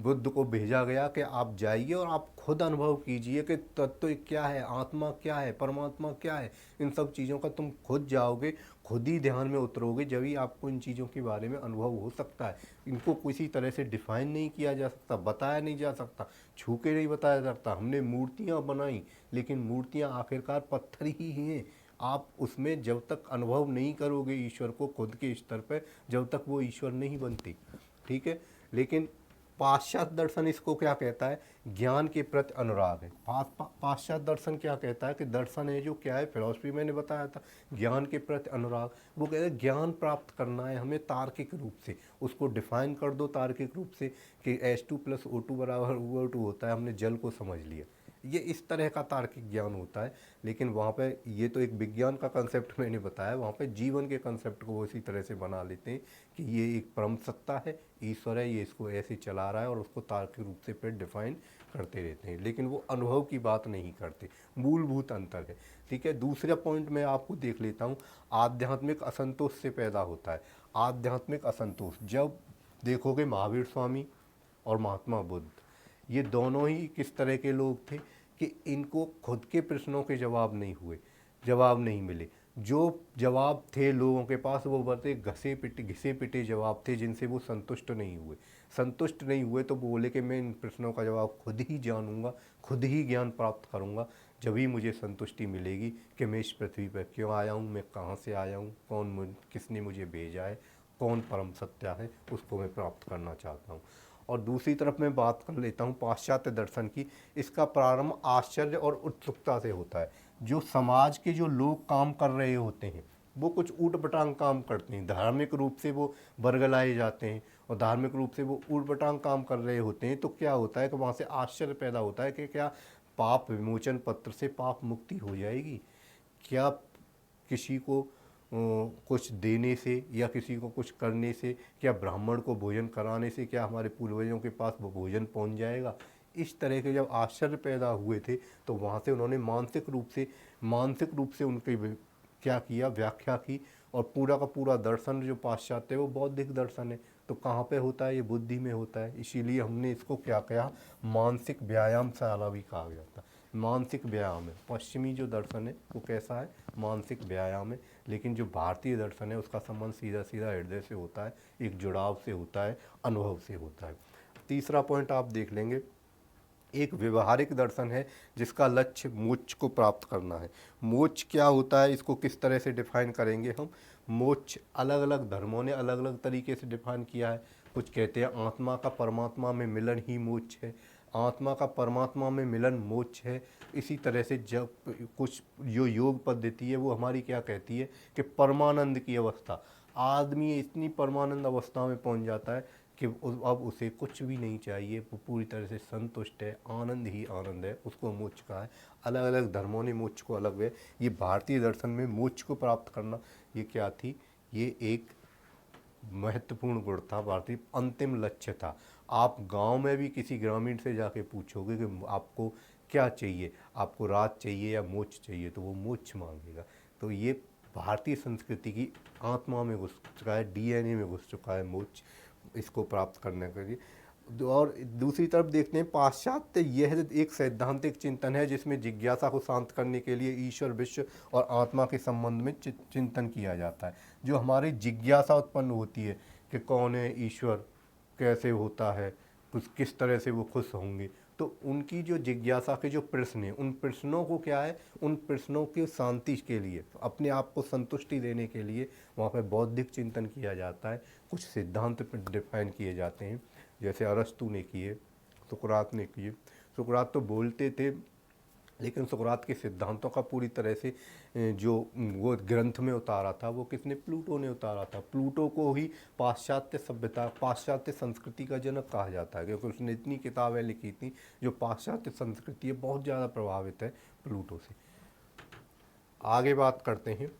बुद्ध को भेजा गया कि आप जाइए और आप खुद अनुभव कीजिए कि तत्व क्या है, आत्मा क्या है, परमात्मा क्या है। इन सब चीज़ों का तुम खुद जाओगे, खुद ही ध्यान में उतरोगे, जब ही आपको इन चीज़ों के बारे में अनुभव हो सकता है। इनको किसी तरह से डिफाइन नहीं किया जा सकता, बताया नहीं जा सकता, छू के नहीं बताया जा सकता। हमने मूर्तियाँ बनाई लेकिन मूर्तियाँ आखिरकार पत्थर ही हैं। आप उसमें जब तक अनुभव नहीं करोगे ईश्वर को खुद के स्तर पर, जब तक वो ईश्वर नहीं बनती। ठीक है, लेकिन पाश्चात्य दर्शन इसको क्या कहता है, ज्ञान के प्रति अनुराग है। पाश्चात्य दर्शन क्या कहता है कि दर्शन है जो क्या है, फिलॉसफी मैंने बताया था, ज्ञान के प्रति अनुराग। वो कहते हैं ज्ञान प्राप्त करना है हमें तार्किक रूप से, उसको डिफाइन कर दो तार्किक रूप से कि H2+O2 बराबर O2 होता है, हमने जल को समझ लिया। ये इस तरह का तार्किक ज्ञान होता है। लेकिन वहाँ पे ये तो एक विज्ञान का कंसेप्ट मैंने बताया, वहाँ पे जीवन के कंसेप्ट को वो इसी तरह से बना लेते हैं कि ये एक परम सत्ता है, ईश्वर है, ये इसको ऐसे चला रहा है और उसको तार्किक रूप से फिर डिफाइन करते रहते हैं, लेकिन वो अनुभव की बात नहीं करते। मूलभूत अंतर है। ठीक है, दूसरा पॉइंट मैं आपको देख लेता हूँ, आध्यात्मिक असंतोष से पैदा होता है। आध्यात्मिक असंतोष जब देखोगे महावीर स्वामी और महात्मा बुद्ध, ये दोनों ही किस तरह के लोग थे कि इनको खुद के प्रश्नों के जवाब नहीं हुए, जवाब नहीं मिले। जो जवाब थे लोगों के पास वो बड़े घिसे पिटे जवाब थे जिनसे वो संतुष्ट नहीं हुए। संतुष्ट नहीं हुए तो बोले कि मैं इन प्रश्नों का जवाब खुद ही जानूंगा, खुद ही ज्ञान प्राप्त करूंगा, जब ही मुझे संतुष्टि मिलेगी कि मैं इस पृथ्वी पर क्यों आया हूँ, मैं कहाँ से आया हूँ, किसने मुझे भेजा है, कौन परम सत्य है, उसको मैं प्राप्त करना चाहता हूँ। और दूसरी तरफ मैं बात कर लेता हूँ पाश्चात्य दर्शन की। इसका प्रारंभ आश्चर्य और उत्सुकता से होता है। जो समाज के जो लोग काम कर रहे होते हैं वो कुछ ऊट पटांग काम करते हैं, धार्मिक रूप से वो बरगलाए जाते हैं और धार्मिक रूप से वो ऊट पटांग काम कर रहे होते हैं, तो क्या होता है कि वहाँ से आश्चर्य पैदा होता है कि क्या पाप विमोचन पत्र से पाप मुक्ति हो जाएगी, क्या किसी को कुछ देने से या किसी को कुछ करने से, क्या ब्राह्मण को भोजन कराने से क्या हमारे पूर्वजों के पास वो भोजन पहुंच जाएगा। इस तरह के जब आश्चर्य पैदा हुए थे तो वहाँ से उन्होंने मानसिक रूप से उनके क्या किया, व्याख्या की। और पूरा का पूरा दर्शन जो पाश्चात्य है वो बौद्धिक दर्शन है। तो कहाँ पे होता है, ये बुद्धि में होता है। इसीलिए हमने इसको क्या कहा, मानसिक व्यायामशाला भी कहा जाता है। मानसिक व्यायाम है। पश्चिमी जो दर्शन है वो कैसा है, मानसिक व्यायाम है। लेकिन जो भारतीय दर्शन है उसका संबंध सीधा सीधा हृदय से होता है, एक जुड़ाव से होता है, अनुभव से होता है। तीसरा पॉइंट आप देख लेंगे, एक व्यवहारिक दर्शन है जिसका लक्ष्य मोक्ष को प्राप्त करना है। मोक्ष क्या होता है, इसको किस तरह से डिफाइन करेंगे हम। मोक्ष अलग अलग धर्मों ने अलग अलग तरीके से डिफाइन किया है। कुछ कहते हैं आत्मा का परमात्मा में मिलन ही मोक्ष है, आत्मा का परमात्मा में मिलन मोक्ष है। इसी तरह से जब कुछ जो योग पद्धति है वो हमारी क्या कहती है कि परमानंद की अवस्था, आदमी इतनी परमानंद अवस्था में पहुंच जाता है कि अब उसे कुछ भी नहीं चाहिए, वो पूरी तरह से संतुष्ट है, आनंद ही आनंद है, उसको मोक्ष कहा है। अलग अलग धर्मों ने मोक्ष को अलग है। ये भारतीय दर्शन में मोक्ष को प्राप्त करना ये क्या थी, ये एक महत्वपूर्ण गुण था, भारतीय अंतिम लक्ष्य था। आप गांव में भी किसी ग्रामीण से जाके पूछोगे कि आपको क्या चाहिए, आपको राज चाहिए या मोक्ष चाहिए, तो वो मोक्ष मांगेगा। तो ये भारतीय संस्कृति की आत्मा में घुस चुका है, डीएनए में घुस चुका है मोक्ष, इसको प्राप्त करने के लिए। और दूसरी तरफ देखते हैं पाश्चात्य, यह एक सैद्धांतिक चिंतन है जिसमें जिज्ञासा को शांत करने के लिए ईश्वर, विश्व और आत्मा के संबंध में चिंतन किया जाता है। जो हमारी जिज्ञासा उत्पन्न होती है कि कौन है ईश्वर, कैसे होता है, कुछ किस तरह से वो खुश होंगे, तो उनकी जो जिज्ञासा के जो प्रश्न हैं, उन प्रश्नों को क्या है, उन प्रश्नों की शांति के लिए, अपने आप को संतुष्टि देने के लिए वहाँ पर बौद्धिक चिंतन किया जाता है। कुछ सिद्धांत डिफाइन किए जाते हैं, जैसे अरस्तु ने किए, सुकरात ने किए। सुकरात तो बोलते थे, लेकिन सुकरात के सिद्धांतों का पूरी तरह से जो वो ग्रंथ में उतारा था वो किसने, प्लूटो ने उतारा था। प्लूटो को ही पाश्चात्य सभ्यता, पाश्चात्य संस्कृति का जनक कहा जाता है, क्योंकि उसने इतनी किताबें लिखी थी। जो पाश्चात्य संस्कृति है बहुत ज़्यादा प्रभावित है प्लूटो से। आगे बात करते हैं,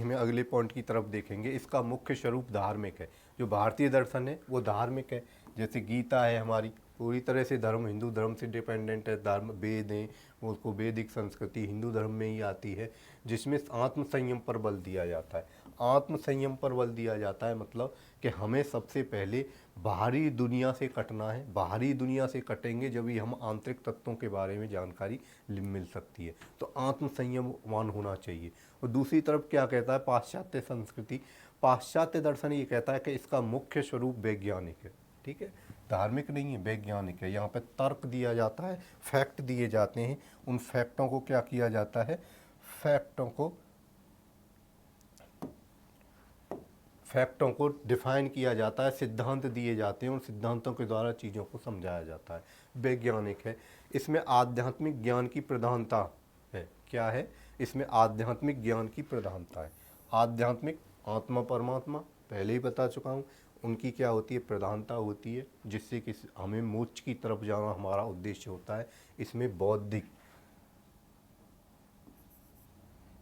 हम अगले पॉइंट की तरफ देखेंगे। इसका मुख्य स्वरूप धार्मिक है। जो भारतीय दर्शन है वो धार्मिक है। जैसे गीता है हमारी, पूरी तरह से धर्म हिंदू धर्म से डिपेंडेंट है। धर्म वेद हैं, वो उसको वैदिक संस्कृति हिंदू धर्म में ही आती है, जिसमें आत्म संयम पर बल दिया जाता है। आत्म संयम पर बल दिया जाता है मतलब कि हमें सबसे पहले बाहरी दुनिया से कटना है। बाहरी दुनिया से कटेंगे जब ही हम आंतरिक तत्वों के बारे में जानकारी मिल सकती है। तो आत्म संयमवान होना चाहिए। और दूसरी तरफ क्या कहता है पाश्चात्य संस्कृति, पाश्चात्य दर्शन ये कहता है कि इसका मुख्य स्वरूप वैज्ञानिक है। ठीक है, धार्मिक नहीं है, वैज्ञानिक है। यहाँ पे तर्क दिया जाता है, फैक्ट दिए जाते हैं। उन फैक्टों को क्या किया जाता है, फैक्टों को डिफाइन किया जाता है, सिद्धांत दिए जाते हैं, उन सिद्धांतों के द्वारा चीज़ों को समझाया जाता है। वैज्ञानिक है। इसमें आध्यात्मिक ज्ञान की प्रधानता है। क्या है, इसमें आध्यात्मिक ज्ञान की प्रधानता है। आध्यात्मिक, आत्मा परमात्मा पहले ही बता चुका हूँ, उनकी क्या होती है, प्रधानता होती है, जिससे कि हमें मोक्ष की तरफ जाना हमारा उद्देश्य होता है।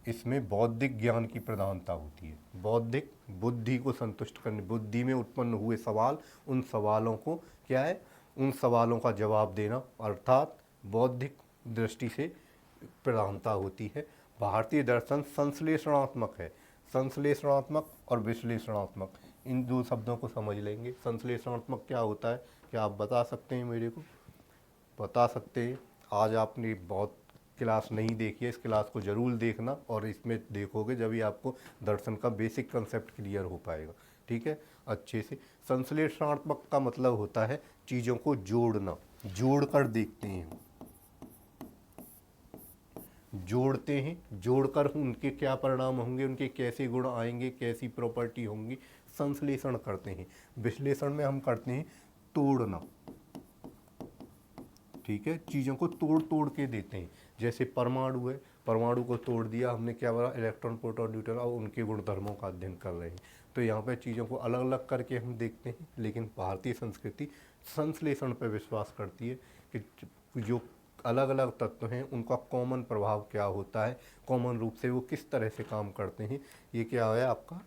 इसमें बौद्धिक ज्ञान की प्रधानता होती है। बौद्धिक, बुद्धि को संतुष्ट करने, बुद्धि में उत्पन्न हुए सवाल, उन सवालों को क्या है, उन सवालों का जवाब देना, अर्थात बौद्धिक दृष्टि से प्रधानता होती है। भारतीय दर्शन संश्लेषणात्मक है। संश्लेषणात्मक और विश्लेषणात्मक, इन दो शब्दों को समझ लेंगे। संश्लेषणात्मक क्या होता है, क्या आप बता सकते हैं, मेरे को बता सकते हैं? आज आपने बहुत क्लास नहीं देखी है, इस क्लास को ज़रूर देखना, और इसमें देखोगे जब भी आपको दर्शन का बेसिक कंसेप्ट क्लियर हो पाएगा। ठीक है, अच्छे से। संश्लेषणात्मक का मतलब होता है चीज़ों को जोड़ना, जोड़ कर देखते हैं, जोड़ते हैं, जोड़कर उनके क्या परिणाम होंगे, उनके कैसे गुण आएंगे, कैसी प्रॉपर्टी होंगी, संश्लेषण करते हैं। विश्लेषण में हम करते हैं तोड़ना। ठीक है, चीज़ों को तोड़ तोड़ के देते हैं। जैसे परमाणु है, परमाणु को तोड़ दिया हमने, क्या बोला, इलेक्ट्रॉन, प्रोटॉन, न्यूट्रॉन, और उनके गुणधर्मों का अध्ययन कर रहे हैं। तो यहाँ पे चीज़ों को अलग अलग करके हम देखते हैं। लेकिन भारतीय संस्कृति संश्लेषण पर विश्वास करती है कि जो अलग अलग तत्व हैं उनका कॉमन प्रभाव क्या होता है, कॉमन रूप से वो किस तरह से काम करते हैं, ये क्या है आपका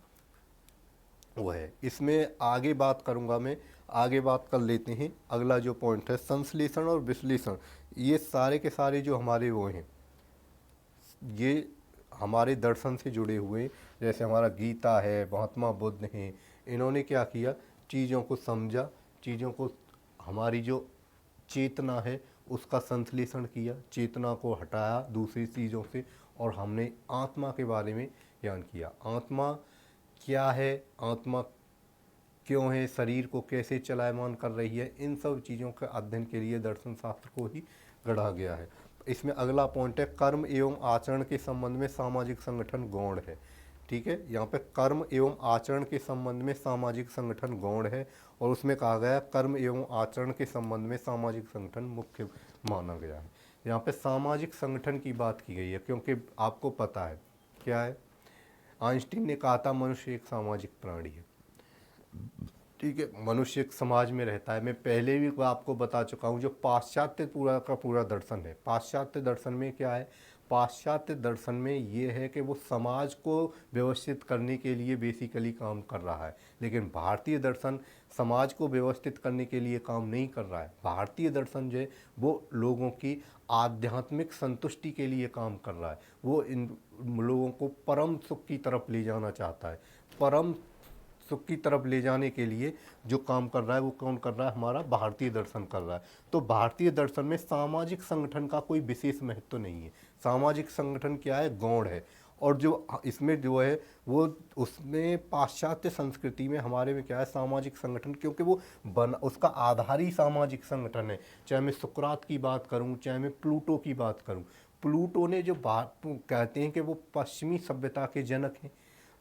वो है। इसमें आगे बात करूंगा मैं, आगे बात कर लेते हैं। अगला जो पॉइंट है संश्लेषण और विश्लेषण, ये सारे के सारे जो हमारे वो हैं, ये हमारे दर्शन से जुड़े हुए। जैसे हमारा गीता है, महात्मा बुद्ध हैं, इन्होंने क्या किया, चीज़ों को समझा, चीज़ों को, हमारी जो चेतना है उसका संश्लेषण किया, चेतना को हटाया दूसरी चीज़ों से, और हमने आत्मा के बारे में ज्ञान किया। आत्मा क्या है, आत्मा क्यों है, शरीर को कैसे चलायमान कर रही है, इन सब चीज़ों के अध्ययन के लिए दर्शन शास्त्र को ही गढ़ा गया है। इसमें अगला पॉइंट है कर्म एवं आचरण के संबंध में सामाजिक संगठन गौण है। ठीक है, यहाँ पे कर्म एवं आचरण के संबंध में सामाजिक संगठन गौण है, और उसमें कहा गया है कर्म एवं आचरण के संबंध में सामाजिक संगठन मुख्य माना गया है। यहाँ पे सामाजिक संगठन की बात की गई है, क्योंकि आपको पता है क्या है, आइंस्टीन ने कहा था मनुष्य एक सामाजिक प्राणी है। ठीक है, मनुष्य एक समाज में रहता है। मैं पहले भी आपको बता चुका हूँ, जो पाश्चात्य पूरा का पूरा दर्शन है, पाश्चात्य दर्शन में क्या है, पाश्चात्य दर्शन में ये है कि वो समाज को व्यवस्थित करने के लिए बेसिकली काम कर रहा है, लेकिन भारतीय दर्शन समाज को व्यवस्थित करने के लिए काम नहीं कर रहा है। भारतीय दर्शन जो है वो लोगों की आध्यात्मिक संतुष्टि के लिए काम कर रहा है। वो इन लोगों को परम सुख की तरफ ले जाना चाहता है। परम सुख की तरफ ले जाने के लिए जो काम कर रहा है वो कौन कर रहा है? हमारा भारतीय दर्शन कर रहा है। तो भारतीय दर्शन में सामाजिक संगठन का कोई विशेष महत्व नहीं है। सामाजिक संगठन क्या है? गौण है। और जो इसमें जो है वो उसमें पाश्चात्य संस्कृति में हमारे में क्या है? सामाजिक संगठन, क्योंकि वो उसका आधार ही सामाजिक संगठन है। चाहे मैं सुकरात की बात करूं, चाहे मैं प्लूटो की बात करूं। प्लूटो ने जो बात कहते हैं कि वो पश्चिमी सभ्यता के जनक हैं,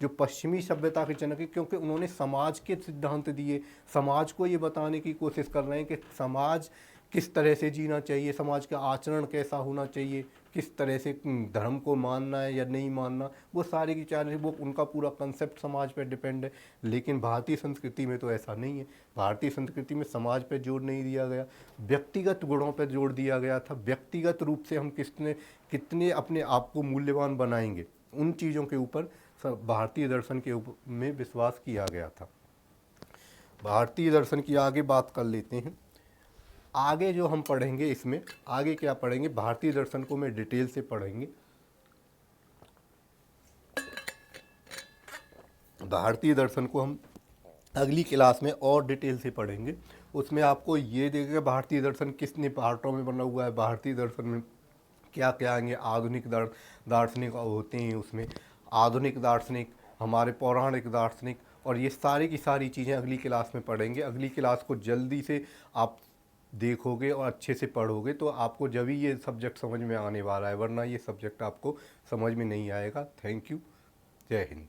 जो पश्चिमी सभ्यता के जनक है, क्योंकि उन्होंने समाज के सिद्धांत दिए। समाज को ये बताने की कोशिश कर रहे हैं कि समाज किस तरह से जीना चाहिए, समाज का आचरण कैसा होना चाहिए, किस तरह से धर्म को मानना है या नहीं मानना, वो सारे की चारे वो उनका पूरा कंसेप्ट समाज पर डिपेंड है। लेकिन भारतीय संस्कृति में तो ऐसा नहीं है। भारतीय संस्कृति में समाज पर जोर नहीं दिया गया, व्यक्तिगत गुणों पर जोर दिया गया था। व्यक्तिगत रूप से हम कितने अपने आप को मूल्यवान बनाएंगे, उन चीज़ों के ऊपर भारतीय दर्शन के में विश्वास किया गया था। भारतीय दर्शन की आगे बात कर लेते हैं। आगे जो हम पढ़ेंगे, इसमें आगे क्या पढ़ेंगे? भारतीय दर्शन को मैं डिटेल से पढ़ेंगे। भारतीय दर्शन को हम अगली क्लास में और डिटेल से पढ़ेंगे। उसमें आपको ये देखेगा भारतीय दर्शन कितने पार्टों में बना हुआ है, भारतीय दर्शन में क्या क्या आएंगे। आधुनिक दार्शनिक होते हैं उसमें, आधुनिक दार्शनिक, हमारे पौराणिक दार्शनिक, और ये सारी की सारी चीज़ें अगली क्लास में पढ़ेंगे। अगली क्लास को जल्दी से आप देखोगे और अच्छे से पढ़ोगे तो आपको जब ही ये सब्जेक्ट समझ में आने वाला है, वरना ये सब्जेक्ट आपको समझ में नहीं आएगा। Thank you. जय हिंद।